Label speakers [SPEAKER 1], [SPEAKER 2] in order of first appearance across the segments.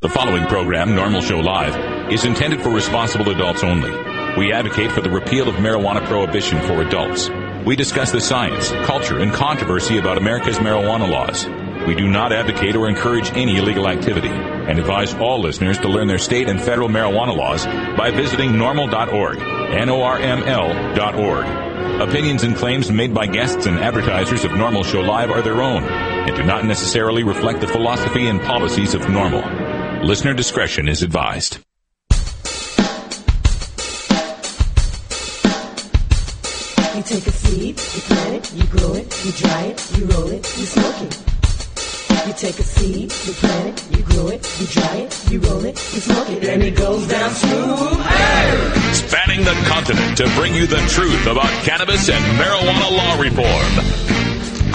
[SPEAKER 1] The following program, NORML Show Live, is intended for responsible adults only. We advocate for the repeal of marijuana prohibition for adults. We discuss the science, culture, and controversy about America's marijuana laws. We do not advocate or encourage any illegal activity and advise all listeners to learn their state and federal marijuana laws by visiting norml.org, NORML.org. Opinions and claims made by guests and advertisers of NORML Show Live are their own and do not necessarily reflect the philosophy and policies of NORML. Listener discretion is advised.
[SPEAKER 2] You take a seed, you plant it, you grow it, you dry it, you roll it, you smoke it. You take a seed, you plant it, you grow it, you dry it, you roll it, you smoke it, and it goes down smooth. Hey!
[SPEAKER 1] Spanning the continent to bring you the truth about cannabis and marijuana law reform.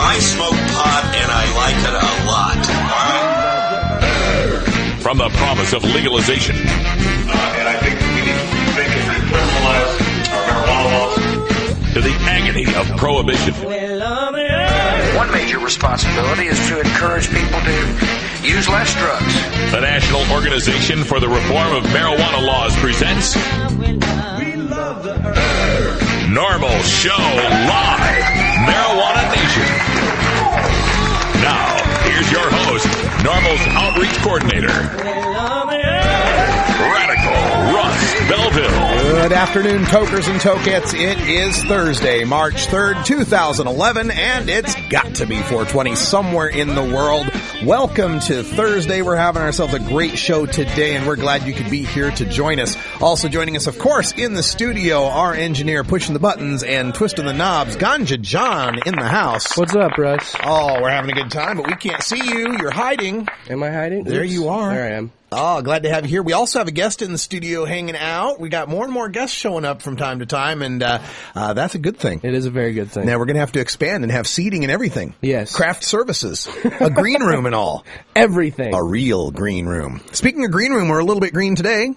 [SPEAKER 3] I smoke pot and I like it a lot.
[SPEAKER 1] From the promise of legalization.
[SPEAKER 4] And I think we need to rethink and recriminalize our marijuana laws.
[SPEAKER 1] To the agony of prohibition.
[SPEAKER 5] One major responsibility is to encourage people to use less drugs.
[SPEAKER 1] The National Organization for the Reform of Marijuana Laws presents NORML Show Live, Marijuana Nation. Now, here's your host, NORML's Outreach Coordinator, Radical Russ Belville.
[SPEAKER 6] Good afternoon, tokers and tokettes. It is Thursday, March 3rd, 2011, and it's got to be 420 somewhere in the world. Welcome to Thursday. We're having ourselves a great show today, and we're glad you could be here to join us. Also joining us, of course, in the studio, our engineer pushing the buttons and twisting the knobs, Ganja John in the house.
[SPEAKER 7] What's up, Russ?
[SPEAKER 6] Oh, we're having a good time, but we can't see you. You're hiding.
[SPEAKER 7] Am I hiding?
[SPEAKER 6] There you are.
[SPEAKER 7] There I am.
[SPEAKER 6] Oh, glad to have you here. We also have a guest in the studio hanging out. We got more and more guests showing up from time to time, and that's a good thing.
[SPEAKER 7] It is a very good thing.
[SPEAKER 6] Now we're going to have to expand and have seating and everything.
[SPEAKER 7] Yes.
[SPEAKER 6] Craft services. A green room and all.
[SPEAKER 7] Everything.
[SPEAKER 6] A real green room. Speaking of green room, we're a little bit green today.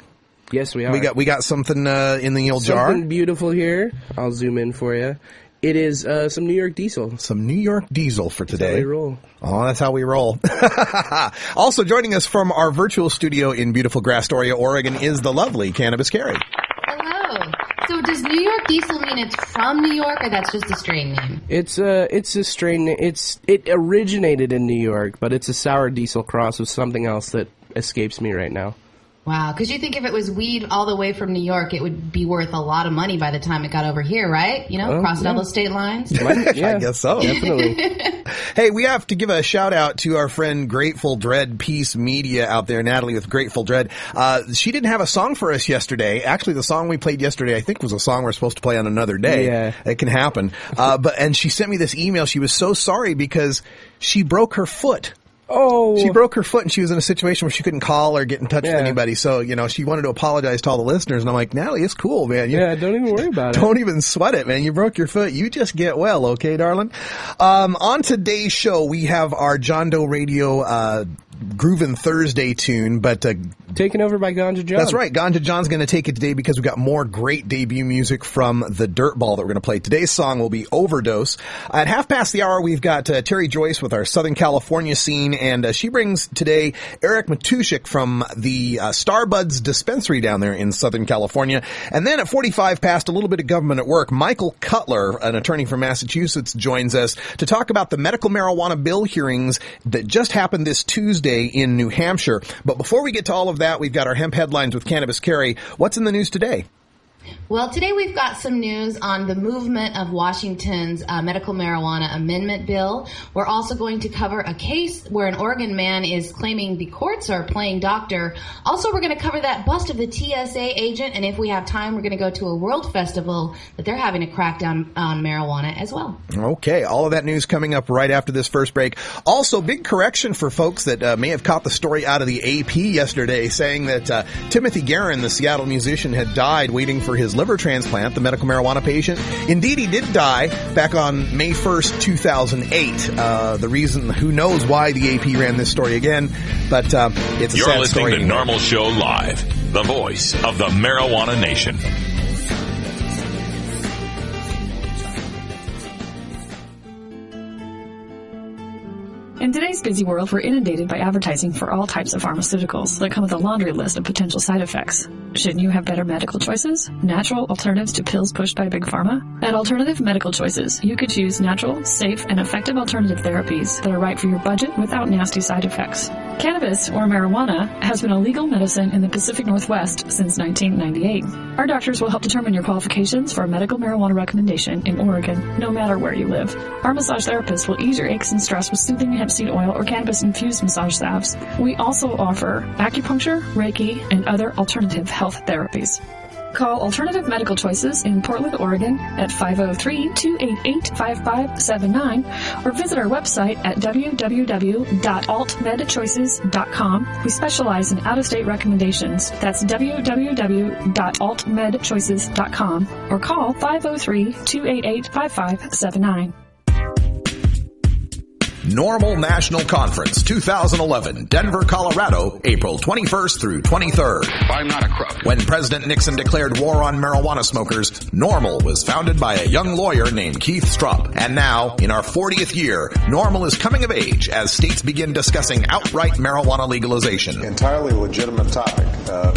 [SPEAKER 7] Yes, we are.
[SPEAKER 6] We got something in the old jar.
[SPEAKER 7] Something beautiful here. I'll zoom in for you. It is some New York diesel.
[SPEAKER 6] Some New York diesel for today.
[SPEAKER 7] That's how we roll.
[SPEAKER 6] Oh, that's how we roll. Also joining us from our virtual studio in beautiful Astoria, Oregon, is the lovely Cannabis Carrie.
[SPEAKER 8] Hello. So does New York diesel mean it's from New York, or that's just a strain name?
[SPEAKER 7] It's a strain. It originated in New York, but it's a sour diesel cross with something else that escapes me right now.
[SPEAKER 8] Wow, because you think if it was weed all the way from New York, it would be worth a lot of money by the time it got over here, right? You know, crossing all those state lines?
[SPEAKER 7] Yeah,
[SPEAKER 6] I guess so.
[SPEAKER 7] Definitely.
[SPEAKER 6] Hey, we have to give a shout out to our friend Grateful Dread Peace Media out there, Natalie with Grateful Dread. She didn't have a song for us yesterday. Actually, the song we played yesterday, I think, was a song we're supposed to play on another day.
[SPEAKER 7] Yeah.
[SPEAKER 6] It can happen. And she sent me this email. She was so sorry because she broke her foot.
[SPEAKER 7] Oh.
[SPEAKER 6] She broke her foot and she was in a situation where she couldn't call or get in touch with anybody. So, you know, she wanted to apologize to all the listeners. And I'm like, Natalie, it's cool, man.
[SPEAKER 7] Don't even worry about it.
[SPEAKER 6] Don't even sweat it, man. You broke your foot. You just get well, okay, darling? On today's show, we have our John Doe Radio Groovin' Thursday tune, but
[SPEAKER 7] taken over by Ganja John.
[SPEAKER 6] That's right. Ganja John's going to take it today because we've got more great debut music from the Dirtball that we're going to play. Today's song will be Overdose. At half past the hour, we've got Terry Joyce with our Southern California scene, and she brings today Eric Matushik from the Starbuds dispensary down there in Southern California. And then at 45 past, a little bit of government at work, Michael Cutler, an attorney from Massachusetts, joins us to talk about the medical marijuana bill hearings that just happened this Tuesday in New Hampshire. But before we get to all of that, we've got our hemp headlines with Cannabis Carrie. What's in the news today?
[SPEAKER 8] Well, today we've got some news on the movement of Washington's medical marijuana amendment bill. We're also going to cover a case where an Oregon man is claiming the courts are playing doctor. Also, we're going to cover that bust of the TSA agent, and if we have time, we're going to go to a world festival that they're having a crackdown on marijuana as well.
[SPEAKER 6] Okay, all of that news coming up right after this first break. Also, big correction for folks that may have caught the story out of the AP yesterday saying that Timothy Guerin, the Seattle musician, had died waiting for his liver transplant, the medical marijuana patient. Indeed, he did die back on May 1st, 2008. The reason, who knows why the AP ran this story again, but it's a
[SPEAKER 1] You're
[SPEAKER 6] sad
[SPEAKER 1] listening
[SPEAKER 6] story.
[SPEAKER 1] to NORML Show Live, the voice of the Marijuana Nation.
[SPEAKER 9] In today's busy world, we're inundated by advertising for all types of pharmaceuticals that come with a laundry list of potential side effects. Shouldn't you have better medical choices? Natural alternatives to pills pushed by Big Pharma? At Alternative Medical Choices, you could choose natural, safe, and effective alternative therapies that are right for your budget without nasty side effects. Cannabis, or marijuana, has been a legal medicine in the Pacific Northwest since 1998. Our doctors will help determine your qualifications for a medical marijuana recommendation in Oregon, no matter where you live. Our massage therapists will ease your aches and stress with soothing hemp seed oil or cannabis-infused massage salves. We also offer acupuncture, Reiki, and other alternative health therapies. Call Alternative Medical Choices in Portland, Oregon at 503-288-5579 or visit our website at www.altmedchoices.com. We specialize in out-of-state recommendations. That's www.altmedchoices.com or call 503-288-5579.
[SPEAKER 6] NORML National Conference 2011, Denver, Colorado, April 21st through 23rd.
[SPEAKER 5] I'm not a crook.
[SPEAKER 6] When President Nixon declared war on marijuana smokers, NORML was founded by a young lawyer named Keith Strupp. And now, in our 40th year, NORML is coming of age as states begin discussing outright marijuana legalization.
[SPEAKER 10] Entirely legitimate topic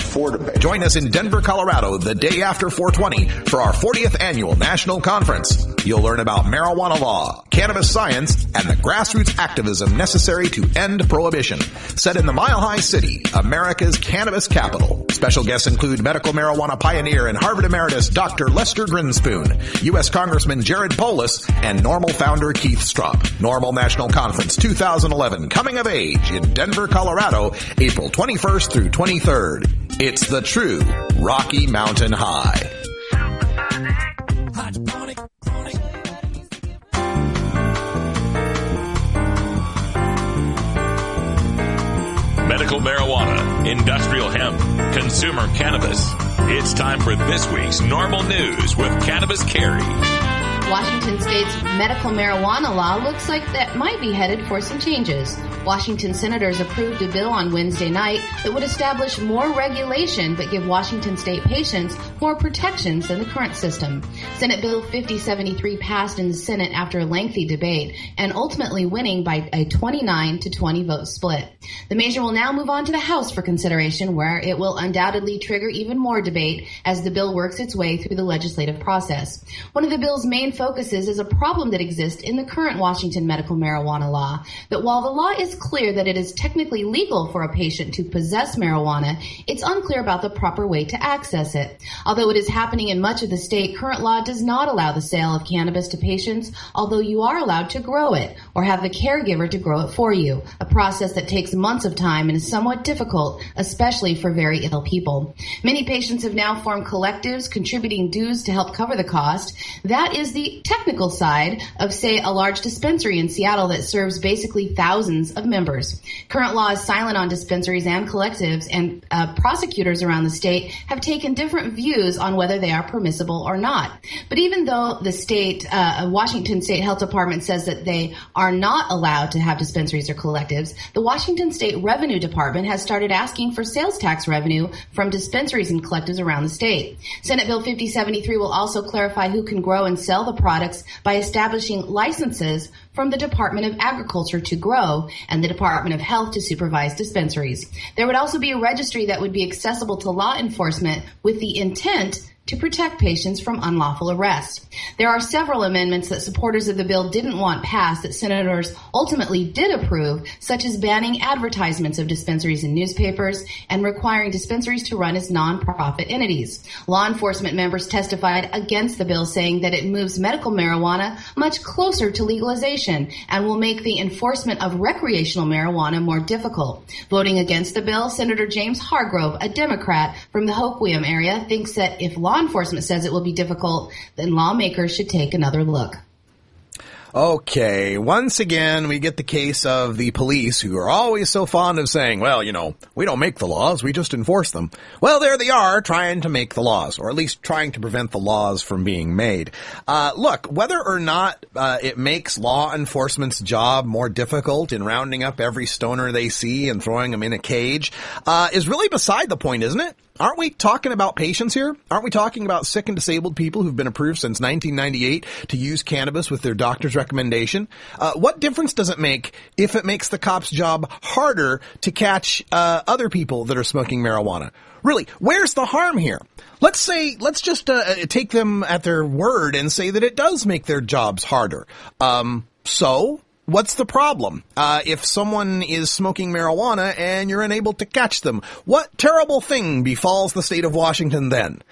[SPEAKER 10] for debate.
[SPEAKER 6] Join us in Denver, Colorado, the day after 420 for our 40th annual national conference. You'll learn about marijuana law, cannabis science, and the grassroots activism necessary to end prohibition. Set in the Mile High City, America's cannabis capital. Special guests include medical marijuana pioneer and Harvard emeritus Dr. Lester Grinspoon, U.S. Congressman Jared Polis, and NORML founder Keith Strupp. NORML National Conference 2011, coming of age in Denver, Colorado, April 21st through 23rd. It's the true Rocky Mountain High.
[SPEAKER 1] Medical marijuana, industrial hemp, consumer cannabis. It's time for this week's NORML News with Cannabis Carrie.
[SPEAKER 8] Washington State's medical marijuana law looks like that might be headed for some changes. Washington senators approved a bill on Wednesday night that would establish more regulation but give Washington State patients more protections than the current system. Senate Bill 5073 passed in the Senate after a lengthy debate and ultimately winning by a 29 to 20 vote split. The measure will now move on to the House for consideration, where it will undoubtedly trigger even more debate as the bill works its way through the legislative process. One of the bill's main focuses is a problem that exists in the current Washington medical marijuana law, that while the law is clear that it is technically legal for a patient to possess marijuana, it's unclear about the proper way to access it. Although it is happening in much of the state, current law does not allow the sale of cannabis to patients, although you are allowed to grow it or have the caregiver to grow it for you, a process that takes months of time and is somewhat difficult, especially for very ill people. Many patients have now formed collectives contributing dues to help cover the cost. That is the technical side of, say, a large dispensary in Seattle that serves basically thousands of members. Current law is silent on dispensaries and collectives, and prosecutors around the state have taken different views on whether they are permissible or not. But even though the state, Washington State Health Department says that they are not allowed to have dispensaries or collectives, the Washington State Revenue Department has started asking for sales tax revenue from dispensaries and collectives around the state. Senate Bill 5073 will also clarify who can grow and sell the products by establishing licenses from the Department of Agriculture to grow and the Department of Health to supervise dispensaries. There would also be a registry that would be accessible to law enforcement with the intent to protect patients from unlawful arrest. There are several amendments that supporters of the bill didn't want passed that senators ultimately did approve, such as banning advertisements of dispensaries in newspapers and requiring dispensaries to run as nonprofit entities. Law enforcement members testified against the bill, saying that it moves medical marijuana much closer to legalization and will make the enforcement of recreational marijuana more difficult. Voting against the bill, Senator James Hargrove, a Democrat from the Hoquiam area, thinks that if law enforcement says it will be difficult, then lawmakers should take another look.
[SPEAKER 6] Okay, once again, we get the case of the police who are always so fond of saying, well, you know, we don't make the laws, we just enforce them. Well, there they are trying to make the laws, or at least trying to prevent the laws from being made. Look, whether or not it makes law enforcement's job more difficult in rounding up every stoner they see and throwing them in a cage is really beside the point, isn't it? aren't we talking about patients here? Aren't we talking about sick and disabled people who've been approved since 1998 to use cannabis with their doctor's recommendation? What difference does it make if it makes the cop's job harder to catch other people that are smoking marijuana? Really, where's the harm here? Let's just take them at their word and say that it does make their jobs harder. So what's the problem? If someone is smoking marijuana and you're unable to catch them, what terrible thing befalls the state of Washington then?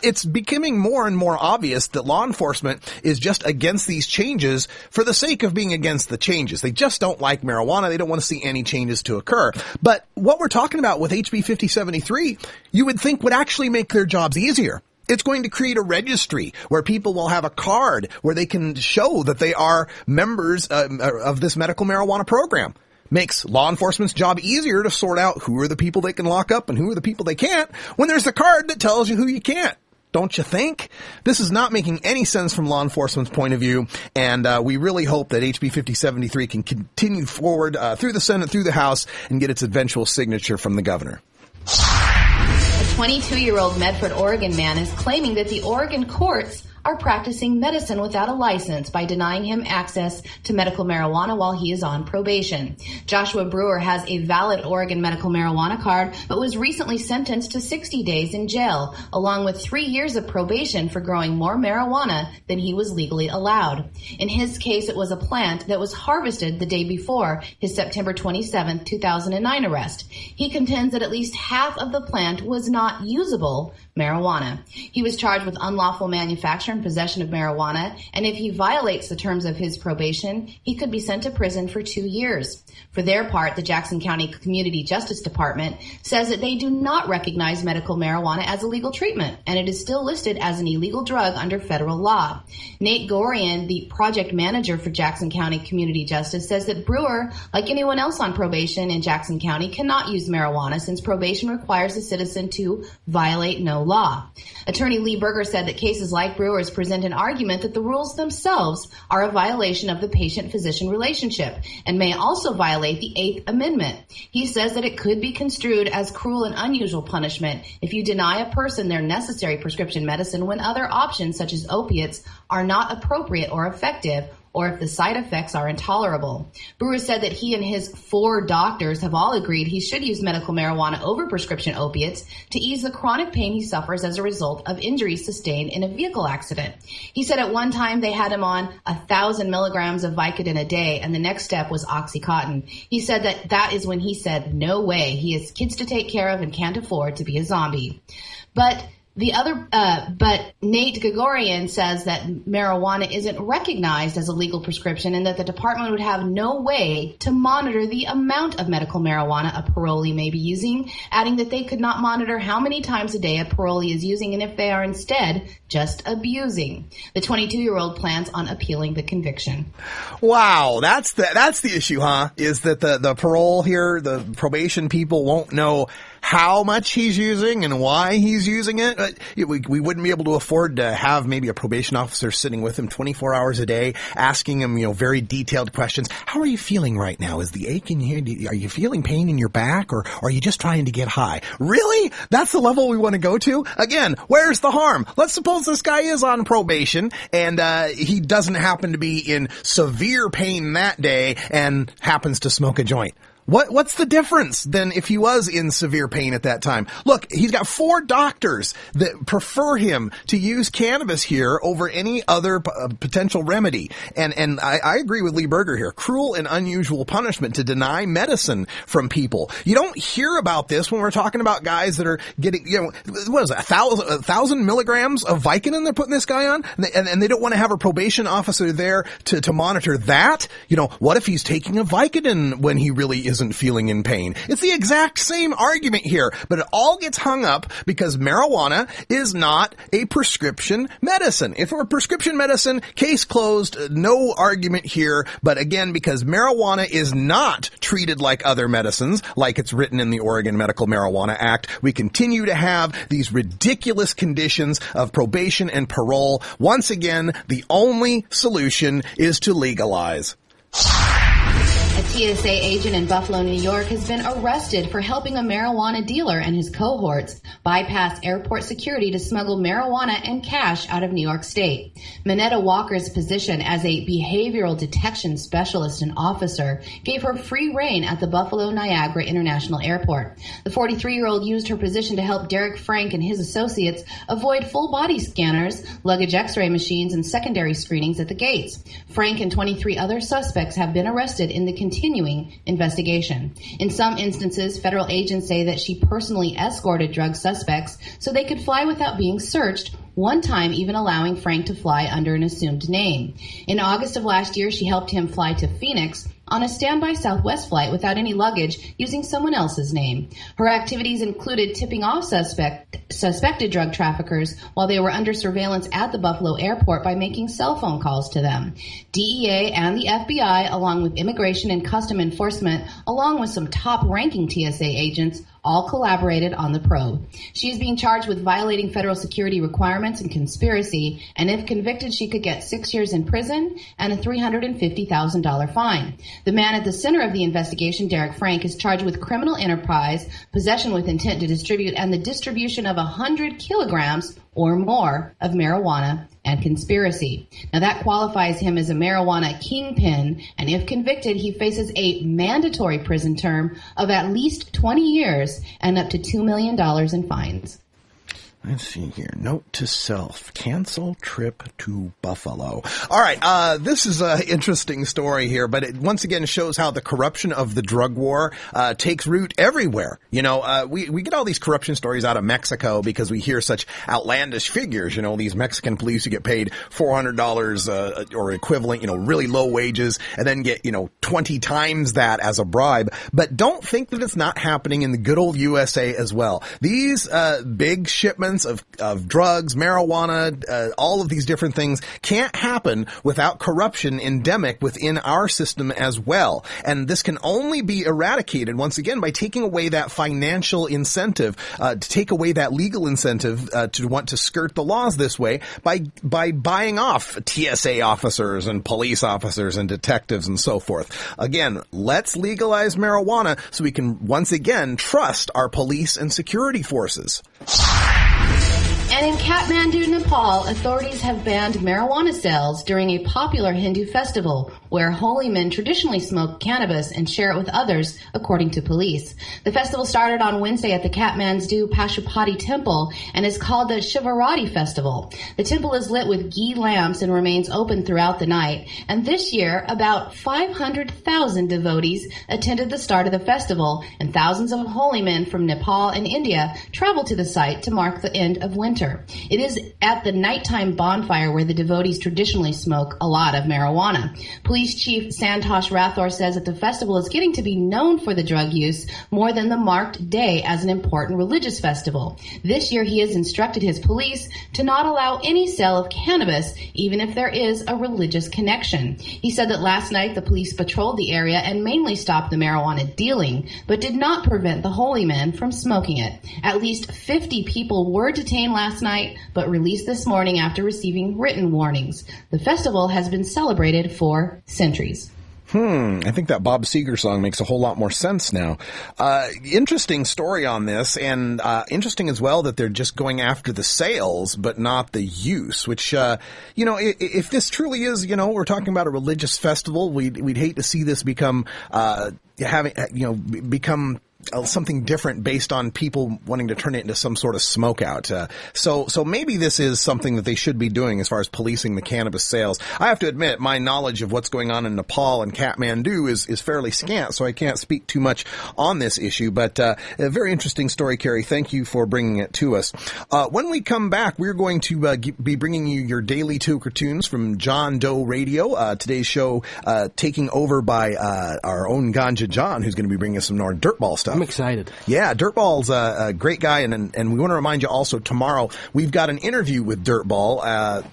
[SPEAKER 6] It's becoming more and more obvious that law enforcement is just against these changes for the sake of being against the changes. They just don't like marijuana. They don't want to see any changes to occur. But what we're talking about with HB 5073, you would think would actually make their jobs easier. It's going to create a registry where people will have a card where they can show that they are members of this medical marijuana program. Makes law enforcement's job easier to sort out who are the people they can lock up and who are the people they can't when there's a card that tells you who you can't. Don't you think? This is not making any sense from law enforcement's point of view, and we really hope that HB 5073 can continue forward through the Senate, through the House, and get its eventual signature from the governor.
[SPEAKER 8] A 22-year-old Medford, Oregon man is claiming that the Oregon courts are practicing medicine without a license by denying him access to medical marijuana while he is on probation. Joshua Brewer has a valid Oregon medical marijuana card, but was recently sentenced to 60 days in jail, along with 3 years of probation for growing more marijuana than he was legally allowed. In his case, it was a plant that was harvested the day before his September 27, 2009 arrest. He contends that at least half of the plant was not usable marijuana. He was charged with unlawful manufacture and possession of marijuana, and if he violates the terms of his probation, he could be sent to prison for 2 years. For their part, the Jackson County Community Justice Department says that they do not recognize medical marijuana as a legal treatment, and it is still listed as an illegal drug under federal law. Nate Gorian, the project manager for Jackson County Community Justice, says that Brewer, like anyone else on probation in Jackson County, cannot use marijuana since probation requires a citizen to violate no law. Attorney Lee Berger said that cases like Brewer's present an argument that the rules themselves are a violation of the patient-physician relationship and may also violate the Eighth Amendment. He says that it could be construed as cruel and unusual punishment if you deny a person their necessary prescription medicine when other options such as opiates are not appropriate or effective, or if the side effects are intolerable. Brewer said that he and his 4 doctors have all agreed he should use medical marijuana over prescription opiates to ease the chronic pain he suffers as a result of injuries sustained in a vehicle accident. He said at one time they had him on 1,000 milligrams of Vicodin a day, and the next step was Oxycontin. He said that is when he said, no way, he has kids to take care of and can't afford to be a zombie. But Nate Gregorian says that marijuana isn't recognized as a legal prescription and that the department would have no way to monitor the amount of medical marijuana a parolee may be using, adding that they could not monitor how many times a day a parolee is using and if they are instead just abusing. The 22-year-old plans on appealing the conviction.
[SPEAKER 6] Wow, that's the issue, huh? Is that the parole here, the probation people won't know how much he's using and why he's using it. We wouldn't be able to afford to have maybe a probation officer sitting with him 24 hours a day, asking him, very detailed questions. How are you feeling right now? Is the ache in here? Are you feeling pain in your back, or are you just trying to get high? Really? That's the level we want to go to? Again, where's the harm? Let's suppose this guy is on probation and he doesn't happen to be in severe pain that day and happens to smoke a joint. What's the difference than if he was in severe pain at that time? Look, he's got 4 doctors that prefer him to use cannabis here over any other potential remedy. And I agree with Lee Berger here. Cruel and unusual punishment to deny medicine from people. You don't hear about this when we're talking about guys that are getting, what is it, 1,000 milligrams of Vicodin they're putting this guy on? And they don't want to have a probation officer there to monitor that. What if he's taking a Vicodin when he really isn't feeling in pain? It's the exact same argument here, but it all gets hung up because marijuana is not a prescription medicine. If it were prescription medicine, case closed, no argument here. But again, because marijuana is not treated like other medicines, like it's written in the Oregon Medical Marijuana Act, we continue to have these ridiculous conditions of probation and parole. Once again, the only solution is to legalize.
[SPEAKER 8] A TSA agent in Buffalo, New York has been arrested for helping a marijuana dealer and his cohorts bypass airport security to smuggle marijuana and cash out of New York State. Minetta Walker's position as a behavioral detection specialist and officer gave her free rein at the Buffalo Niagara International Airport. The 43-year-old used her position to help Derek Frank and his associates avoid full-body scanners, luggage x-ray machines, and secondary screenings at the gates. Frank and 23 other suspects have been arrested in the continuing investigation. In some instances, federal agents say that she personally escorted drug suspects so they could fly without being searched, one time even allowing Frank to fly under an assumed name. In August of last year, she helped him fly to Phoenix on a standby Southwest flight without any luggage using someone else's name. Her activities included tipping off suspected drug traffickers while they were under surveillance at the Buffalo airport by making cell phone calls to them. DEA and the FBI, along with Immigration and Custom Enforcement, along with some top-ranking TSA agents, all collaborated on the probe. She is being charged with violating federal security requirements and conspiracy, and if convicted, she could get 6 years in prison and a $350,000 fine. The man at the center of the investigation, Derek Frank, is charged with criminal enterprise, possession with intent to distribute, and the distribution of 100 kilograms or more of marijuana and conspiracy. Now that qualifies him as a marijuana kingpin, and if convicted, he faces a mandatory prison term of at least 20 years and up to $2 million in fines.
[SPEAKER 6] Let's see here. Note to self. Cancel trip to Buffalo. All right. This is an interesting story here, but it once again shows how the corruption of the drug war takes root everywhere. You know, we get all these corruption stories out of Mexico because we hear such outlandish figures. You know, these Mexican police who get paid $400 or equivalent, you know, really low wages, and then get, 20 times that as a bribe. But don't think that it's not happening in the good old USA as well. These big shipments of drugs, marijuana, all of these different things can't happen without corruption endemic within our system as well. And this can only be eradicated, once again, by taking away that financial incentive, to take away that legal incentive to want to skirt the laws this way by buying off TSA officers and police officers and detectives and so forth. Again, let's legalize marijuana so we can once again trust our police and security forces.
[SPEAKER 8] And in Kathmandu, Nepal, authorities have banned marijuana sales during a popular Hindu festival where holy men traditionally smoke cannabis and share it with others, according to police. The festival started on Wednesday at the Kathmandu Pashupati Temple and is called the Shivarati Festival. The temple is lit with ghee lamps and remains open throughout the night. And this year, about 500,000 devotees attended the start of the festival, and thousands of holy men from Nepal and India traveled to the site to mark the end of winter. It is at the nighttime bonfire where the devotees traditionally smoke a lot of marijuana. Police Chief Santosh Rathore says that the festival is getting to be known for the drug use more than the marked day as an important religious festival. This year, he has instructed his police to not allow any sale of cannabis, even if there is a religious connection. He said that last night the police patrolled the area and mainly stopped the marijuana dealing, but did not prevent the holy men from smoking it. At least 50 people were detained last night, but released this morning after receiving written warnings. The festival has been celebrated for centuries.
[SPEAKER 6] I think that Bob Seger song makes a whole lot more sense now. Interesting story on this, and interesting as well that they're just going after the sales, but not the use, which, if this truly is, we're talking about a religious festival, we'd hate to see this become, become something different based on people wanting to turn it into some sort of smoke out. So maybe this is something that they should be doing as far as policing the cannabis sales. I have to admit, my knowledge of what's going on in Nepal and Kathmandu is fairly scant, so I can't speak too much on this issue, but a very interesting story, Carrie. Thank you for bringing it to us. When we come back, we're going to be bringing you your daily Toker Tunes from John Doe Radio. Today's show taking over by our own Ganja John, who's going to be bringing us some more dirtball stuff stuff.
[SPEAKER 7] I'm excited.
[SPEAKER 6] Yeah, Dirtball's a great guy, and we want to remind you also tomorrow we've got an interview with Dirtball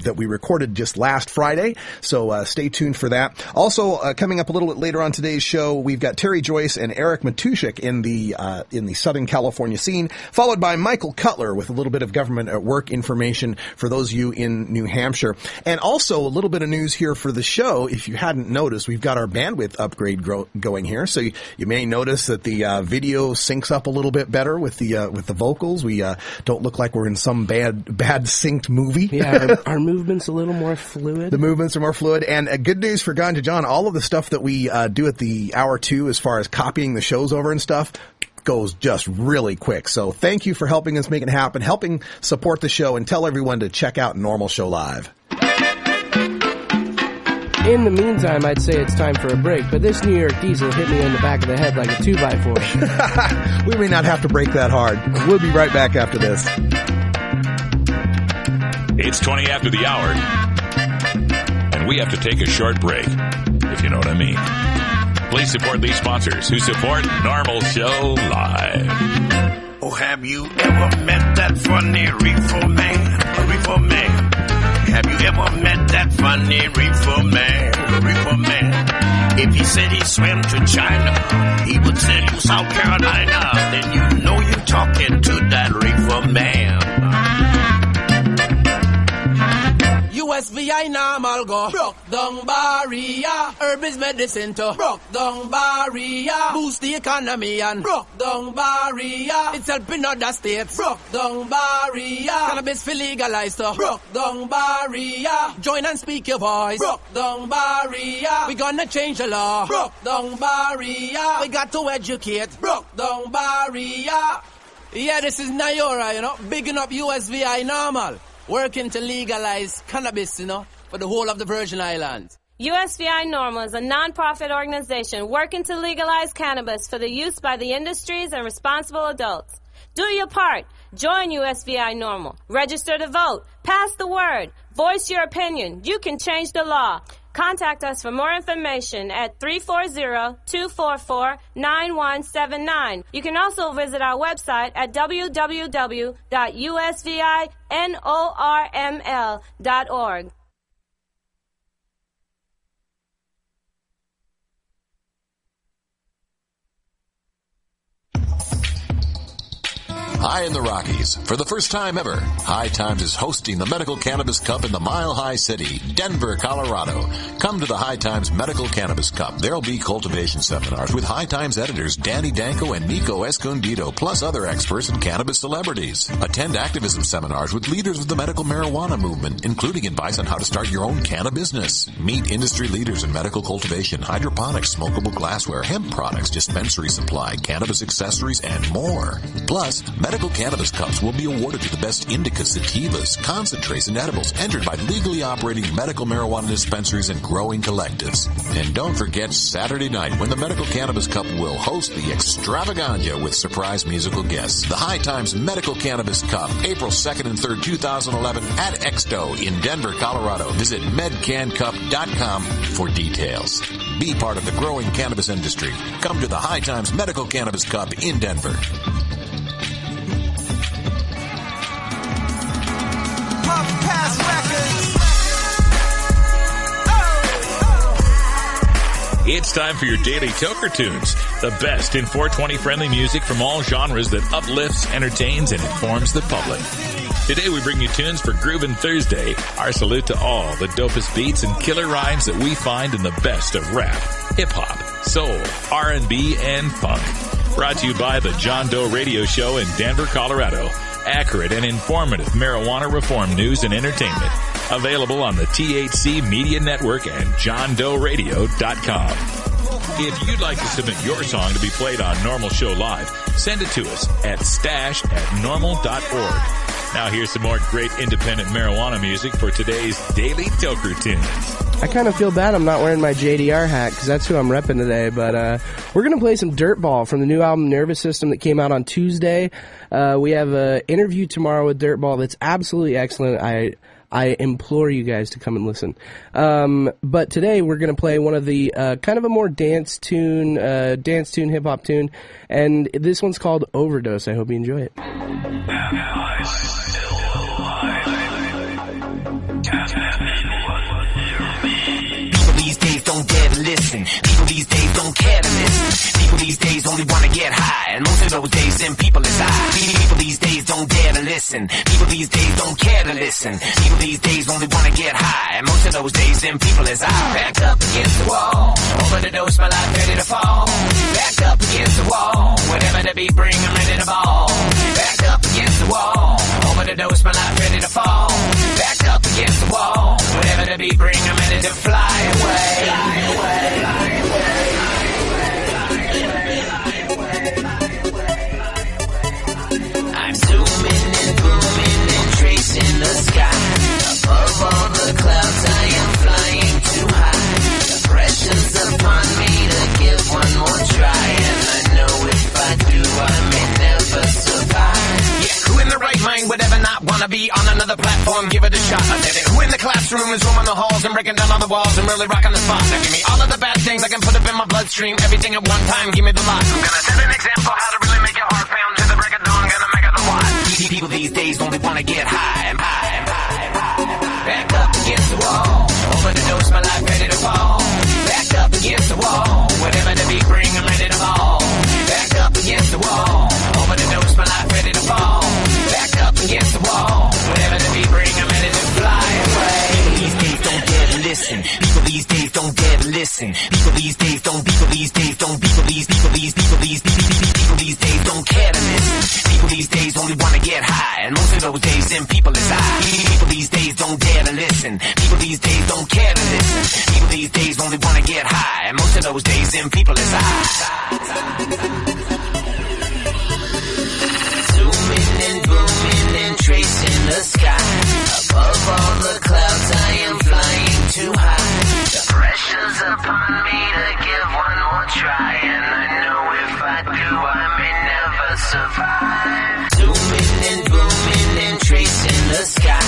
[SPEAKER 6] that we recorded just last Friday, so stay tuned for that. Also, coming up a little bit later on today's show, we've got Terry Joyce and Eric Matushik in the Southern California scene, followed by Michael Cutler with a little bit of government at work information for those of you in New Hampshire. And also a little bit of news here for the show. If you hadn't noticed, we've got our bandwidth upgrade going here, so you may notice that the video syncs up a little bit better with the vocals. We don't look like we're in some bad synced movie.
[SPEAKER 7] Yeah, our movement's a little more fluid.
[SPEAKER 6] The movements are more fluid. And good news for Ganja John, all of the stuff that we do at the hour 2 as far as copying the shows over and stuff goes just really quick. So thank you for helping us make it happen, helping support the show, and tell everyone to check out Normal Show Live.
[SPEAKER 7] In the meantime, I'd say it's time for a break, but this New York diesel hit me in the back of the head like a 2x4.
[SPEAKER 6] We may not have to break that hard. We'll be right back after this.
[SPEAKER 1] It's 20 after the hour, and we have to take a short break, if you know what I mean. Please support these sponsors who support Normal Show Live.
[SPEAKER 3] Oh, have you ever met that funny reefer man? A reefer man. Have you ever met that funny reefer man? A reefer man. If he said he swam to China, he would send you South Carolina. Then you know you're talking to that reefer man.
[SPEAKER 11] USVI normal go broke down barrier. Herb is medicine to broke down barrier. Boost the economy and broke down barrier. It's helping other states broke down barrier. Cannabis for legalized to broke down barrier. Join and speak your voice broke down barrier. We gonna change the law broke down barrier. We got to educate broke down barrier. Yeah, this is Nayora, you know, bigging up USVI normal. Working to legalize cannabis, you know, for the whole of the Virgin Islands.
[SPEAKER 12] USVI NORML is a non-profit organization working to legalize cannabis for the use by the industries and responsible adults. Do your part. Join USVI NORML. Register to vote. Pass the word. Voice your opinion. You can change the law. Contact us for more information at 340-244-9179. You can also visit our website at www.usvinorml.org.
[SPEAKER 13] High in the Rockies, for the first time ever, High Times is hosting the Medical Cannabis Cup in the Mile High City, Denver, Colorado. Come to the High Times Medical Cannabis Cup. There'll be cultivation seminars with High Times editors Danny Danko and Nico Escondido, plus other experts and cannabis celebrities. Attend activism seminars with leaders of the medical marijuana movement, including advice on how to start your own canna business. Meet industry leaders in medical cultivation, hydroponics, smokable glassware, hemp products, dispensary supply, cannabis accessories, and more. Plus, Medical Cannabis Cups will be awarded to the best indicas, sativas, concentrates, and edibles entered by legally operating medical marijuana dispensaries and growing collectives. And don't forget Saturday night when the Medical Cannabis Cup will host the extravaganza with surprise musical guests. The High Times Medical Cannabis Cup, April 2nd and 3rd, 2011 at Exto in Denver, Colorado. Visit medcancup.com for details. Be part of the growing cannabis industry. Come to the High Times Medical Cannabis Cup in Denver.
[SPEAKER 1] It's time for your daily Toker Tunes, the best in 420 friendly music from all genres that uplifts, entertains, and informs the public. Today we bring you tunes for Groovin' Thursday. Our salute to all the dopest beats and killer rhymes that we find in the best of rap, hip-hop, soul, R&B, and funk. Brought to you by the John Doe Radio Show in Denver, Colorado. Accurate and informative marijuana reform news and entertainment. Available on the THC Media Network and JohnDoeRadio.com. If you'd like to submit your song to be played on Normal Show Live, send it to us at stash@normal.org. Now here's some more great independent marijuana music for today's Daily Toker Tunes.
[SPEAKER 7] I kind of feel bad I'm not wearing my JDR hat because that's who I'm repping today, but we're going to play some Dirtball from the new album Nervous System that came out on Tuesday. We have an interview tomorrow with Dirtball that's absolutely excellent. I implore you guys to come and listen. But today we're going to play one of the kind of a more dance tune, hip hop tune, and this one's called Overdose. I hope you enjoy it.
[SPEAKER 14] People these days don't dare to listen. People these days don't care to listen. People these days only want to get high, and most of those days them people is high. People these days don't dare to listen. People these days don't care to listen. People these days only want to get high, and most of those days them people is high. Back up against the wall, overdose, my life ready to fall. Back up against the wall, whatever the beat bring, I'm ready to ball. Back up against the wall, overdose, my life ready to fall. Back up against the wall, whatever the beat bring, I'm ready to fly away. I'm zooming and booming and tracing the sky. Above all the clouds, I am flying too high. The pressure's upon me to give one more try, and I know if I do, I may never survive. Yeah, who in the right mind would ever not want to be on another platform? Give it a shot. I said it. Who in the classroom is roaming the halls and breaking down all the walls and really rocking the spot? Now give me all of the bad things I can put up in my bloodstream. Everything at one time, give me the lot. I'm gonna set an example how to really make your heart pound to the break of dawn. Gonna make it the what? People these days only want to get high. Back up against the wall, overdose, my life ready to fall. Back up against the wall, whatever the beat bring, I'm ready to fall. Back up against the wall, overdose, my life ready to fall. Back up against the wall, whatever the beat bring, I'm ready to fly away. People these days don't dare to listen. People these days don't dare to listen. People these days don't. People these days don't. People these days don't care to listen. People these days only want to get high, and most of those days them people is high. People these days don't dare to listen. People these days don't care to listen. People these days only want to get high, and most of those days them people is high. Zooming and booming and tracing the sky. Above all the clouds, I am flying too high. The pressure's upon me to give one more try, and I know if I do, I may never survive. Zooming and booming and tracing the sky.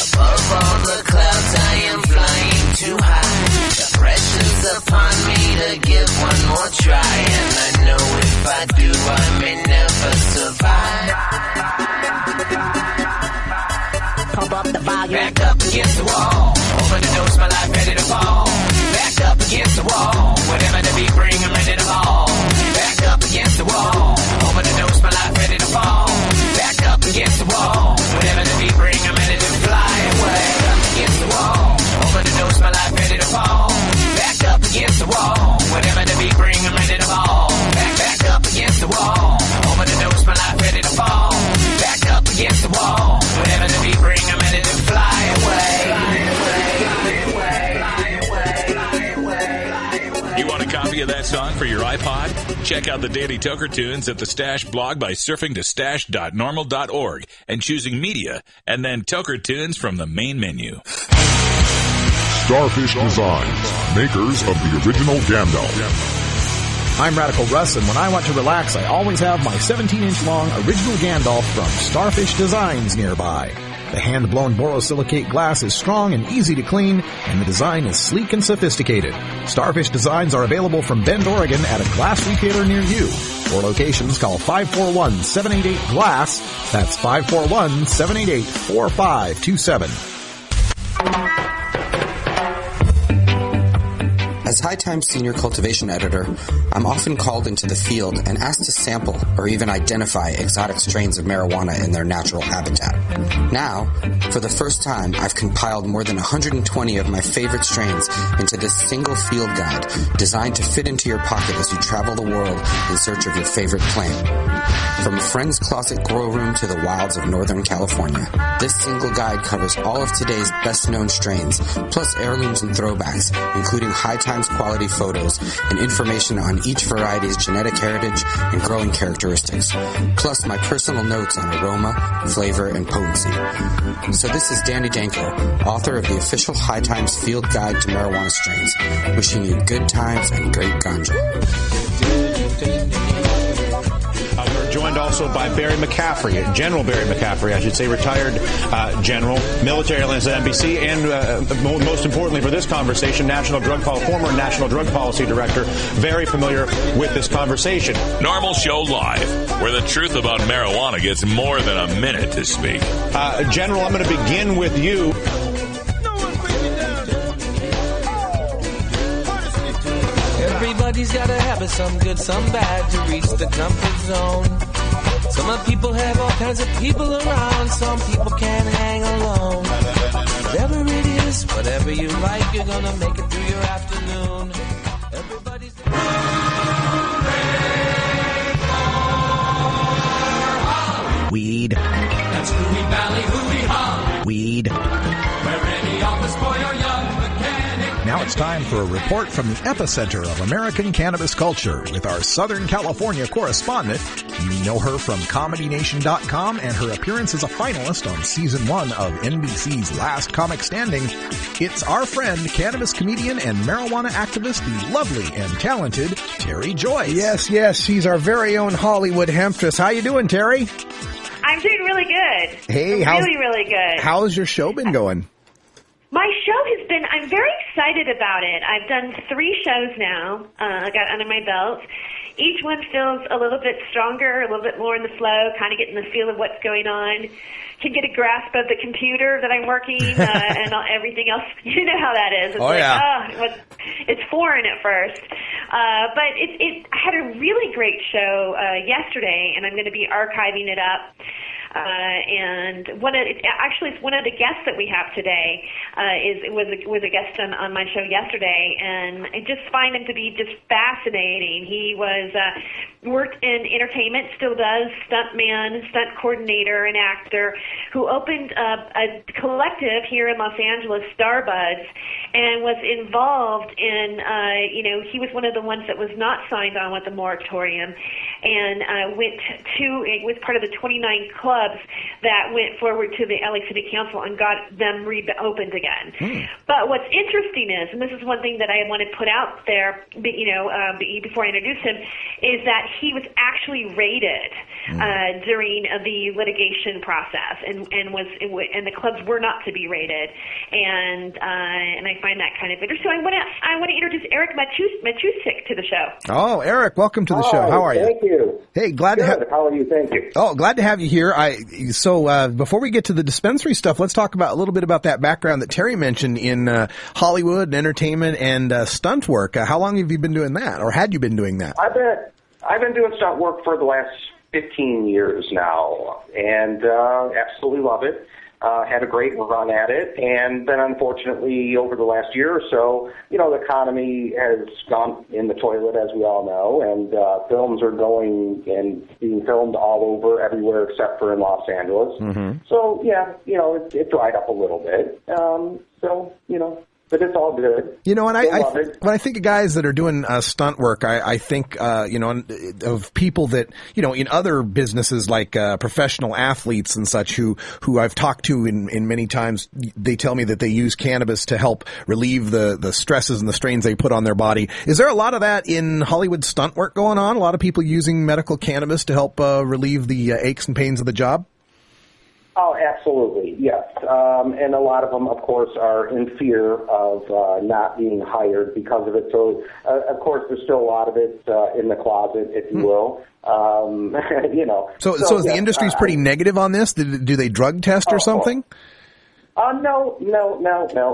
[SPEAKER 14] Above all the clouds, I am flying too high. The pressure's upon me to give one more try, and I know if I do, I may never survive. Pump up the volume. Back up against the wall, overdose, my life ready to fall. Back up against the wall, whatever the beat bring, I'm ready to fall. Back up against the wall, overdose, my life ready to fall. Back up against the wall, whatever the beat bring, I'm ready to fly away. Up against the wall, overdose, my life ready to fall. Back up against the wall, whatever the beat bring, I'm ready to fall. Back up against the wall, overdose, my life ready to fall. Back up against the wall, whatever the beat bring, I'm ready to fly away.
[SPEAKER 1] You want a copy of that song for your iPod? Check out the Daily Toker Tunes at the Stash blog by surfing to stash.normal.org and choosing Media, and then Toker Tunes from the main menu.
[SPEAKER 15] Starfish Designs, makers of the original Gandalf.
[SPEAKER 6] I'm Radical Russ, and when I want to relax, I always have my 17-inch long original Gandalf from Starfish Designs nearby. The hand-blown borosilicate glass is strong and easy to clean, and the design is sleek and sophisticated. Starfish Designs are available from Bend, Oregon at a glass retailer near you. For locations, call 541-788-GLASS. That's 541-788-4527.
[SPEAKER 16] As High Times Senior Cultivation Editor, I'm often called into the field and asked to sample or even identify exotic strains of marijuana in their natural habitat. Now, for the first time, I've compiled more than 120 of my favorite strains into this single field guide designed to fit into your pocket as you travel the world in search of your favorite plant. From a friend's closet grow room to the wilds of Northern California, this single guide covers all of today's best-known strains, plus heirlooms and throwbacks, including High Times quality photos and information on each variety's genetic heritage and growing characteristics, plus my personal notes on aroma, flavor, and potency. So this is Danny Danko, author of the official High Times Field Guide to Marijuana Strains, wishing you good times and great ganja.
[SPEAKER 17] joined also by Barry McCaffrey, General Barry McCaffrey, I should say, retired general, military analyst at NBC, and most importantly for this conversation, former National Drug Policy Director, very familiar with this conversation.
[SPEAKER 1] NORML Show Live, where the truth about marijuana gets more than a minute to speak.
[SPEAKER 17] General, I'm going to begin with you.
[SPEAKER 11] Everybody's got a habit, some good, some bad, to reach the comfort zone. Some people have all kinds of people around, some people can't hang alone. Whatever it is, whatever you like, you're gonna make it through your afternoon. Everybody's...
[SPEAKER 6] Weed.
[SPEAKER 11] That's Hooey Valley, hooey-ha.
[SPEAKER 6] Weed.
[SPEAKER 11] Where any office boy or young mechanic...
[SPEAKER 6] Now it's time for a report from the epicenter of American cannabis culture with our Southern California correspondent. You know her from ComedyNation.com and her appearance as a finalist on Season 1 of NBC's Last Comic Standing. It's our friend, cannabis comedian and marijuana activist, the lovely and talented Terry Joyce.
[SPEAKER 18] Yes, she's our very own Hollywood hemptress. How you doing, Terry?
[SPEAKER 19] I'm doing really good.
[SPEAKER 18] Hey,
[SPEAKER 19] really good.
[SPEAKER 18] How's your show been going?
[SPEAKER 19] My show has been, I'm very excited about it. I've done 3 shows now. I got under my belt. Each one feels a little bit stronger, a little bit more in the flow, kind of getting the feel of what's going on. Can get a grasp of the computer that I'm working and everything else. You know how that is. It's it's foreign at first. But I had a really great show yesterday, and I'm going to be archiving it up. And it's one of the guests that we have today was a guest on my show yesterday, and I just find him to be just fascinating. He was worked in entertainment, still does, stunt coordinator, and actor, who opened a collective here in Los Angeles, Starbuds, and was involved in he was one of the ones that was not signed on with the moratorium, and it was part of the 29 clubs that went forward to the LA City Council and got them reopened again. But what's interesting is, and this is one thing that I want to put out there, before I introduce him, is that he was actually raided during the litigation process, and the clubs were not to be raided, and I find that kind of interesting. So I want to introduce Eric Matusik to the show.
[SPEAKER 18] Oh, Eric, welcome to the show. How are you?
[SPEAKER 20] Thank you.
[SPEAKER 18] Hey, glad to have.
[SPEAKER 20] How are you? Thank you.
[SPEAKER 18] Oh, glad to have you here. So before we get to the dispensary stuff, let's talk about a little bit about that background that Terry mentioned in Hollywood and entertainment and stunt work. How long have you been doing that, or had you been doing that?
[SPEAKER 20] I've been doing stunt work for the last 15 years now, and absolutely love it. Had a great run at it, and then unfortunately over the last year or so, the economy has gone in the toilet, as we all know, and films are going and being filmed all over, everywhere except for in Los Angeles. Mm-hmm. So, it dried up a little bit. But it's all good.
[SPEAKER 18] When I think of guys that are doing stunt work, I think, of people that, in other businesses like professional athletes and such who I've talked to in many times, they tell me that they use cannabis to help relieve the stresses and the strains they put on their body. Is there a lot of that in Hollywood stunt work going on? A lot of people using medical cannabis to help relieve the aches and pains of the job?
[SPEAKER 20] Oh, absolutely, yes. And a lot of them, of course, are in fear of not being hired because of it. So, of course, there's still a lot of it in the closet, if you will. So
[SPEAKER 18] is the industry's pretty negative on this? Do they drug test or something?
[SPEAKER 20] No.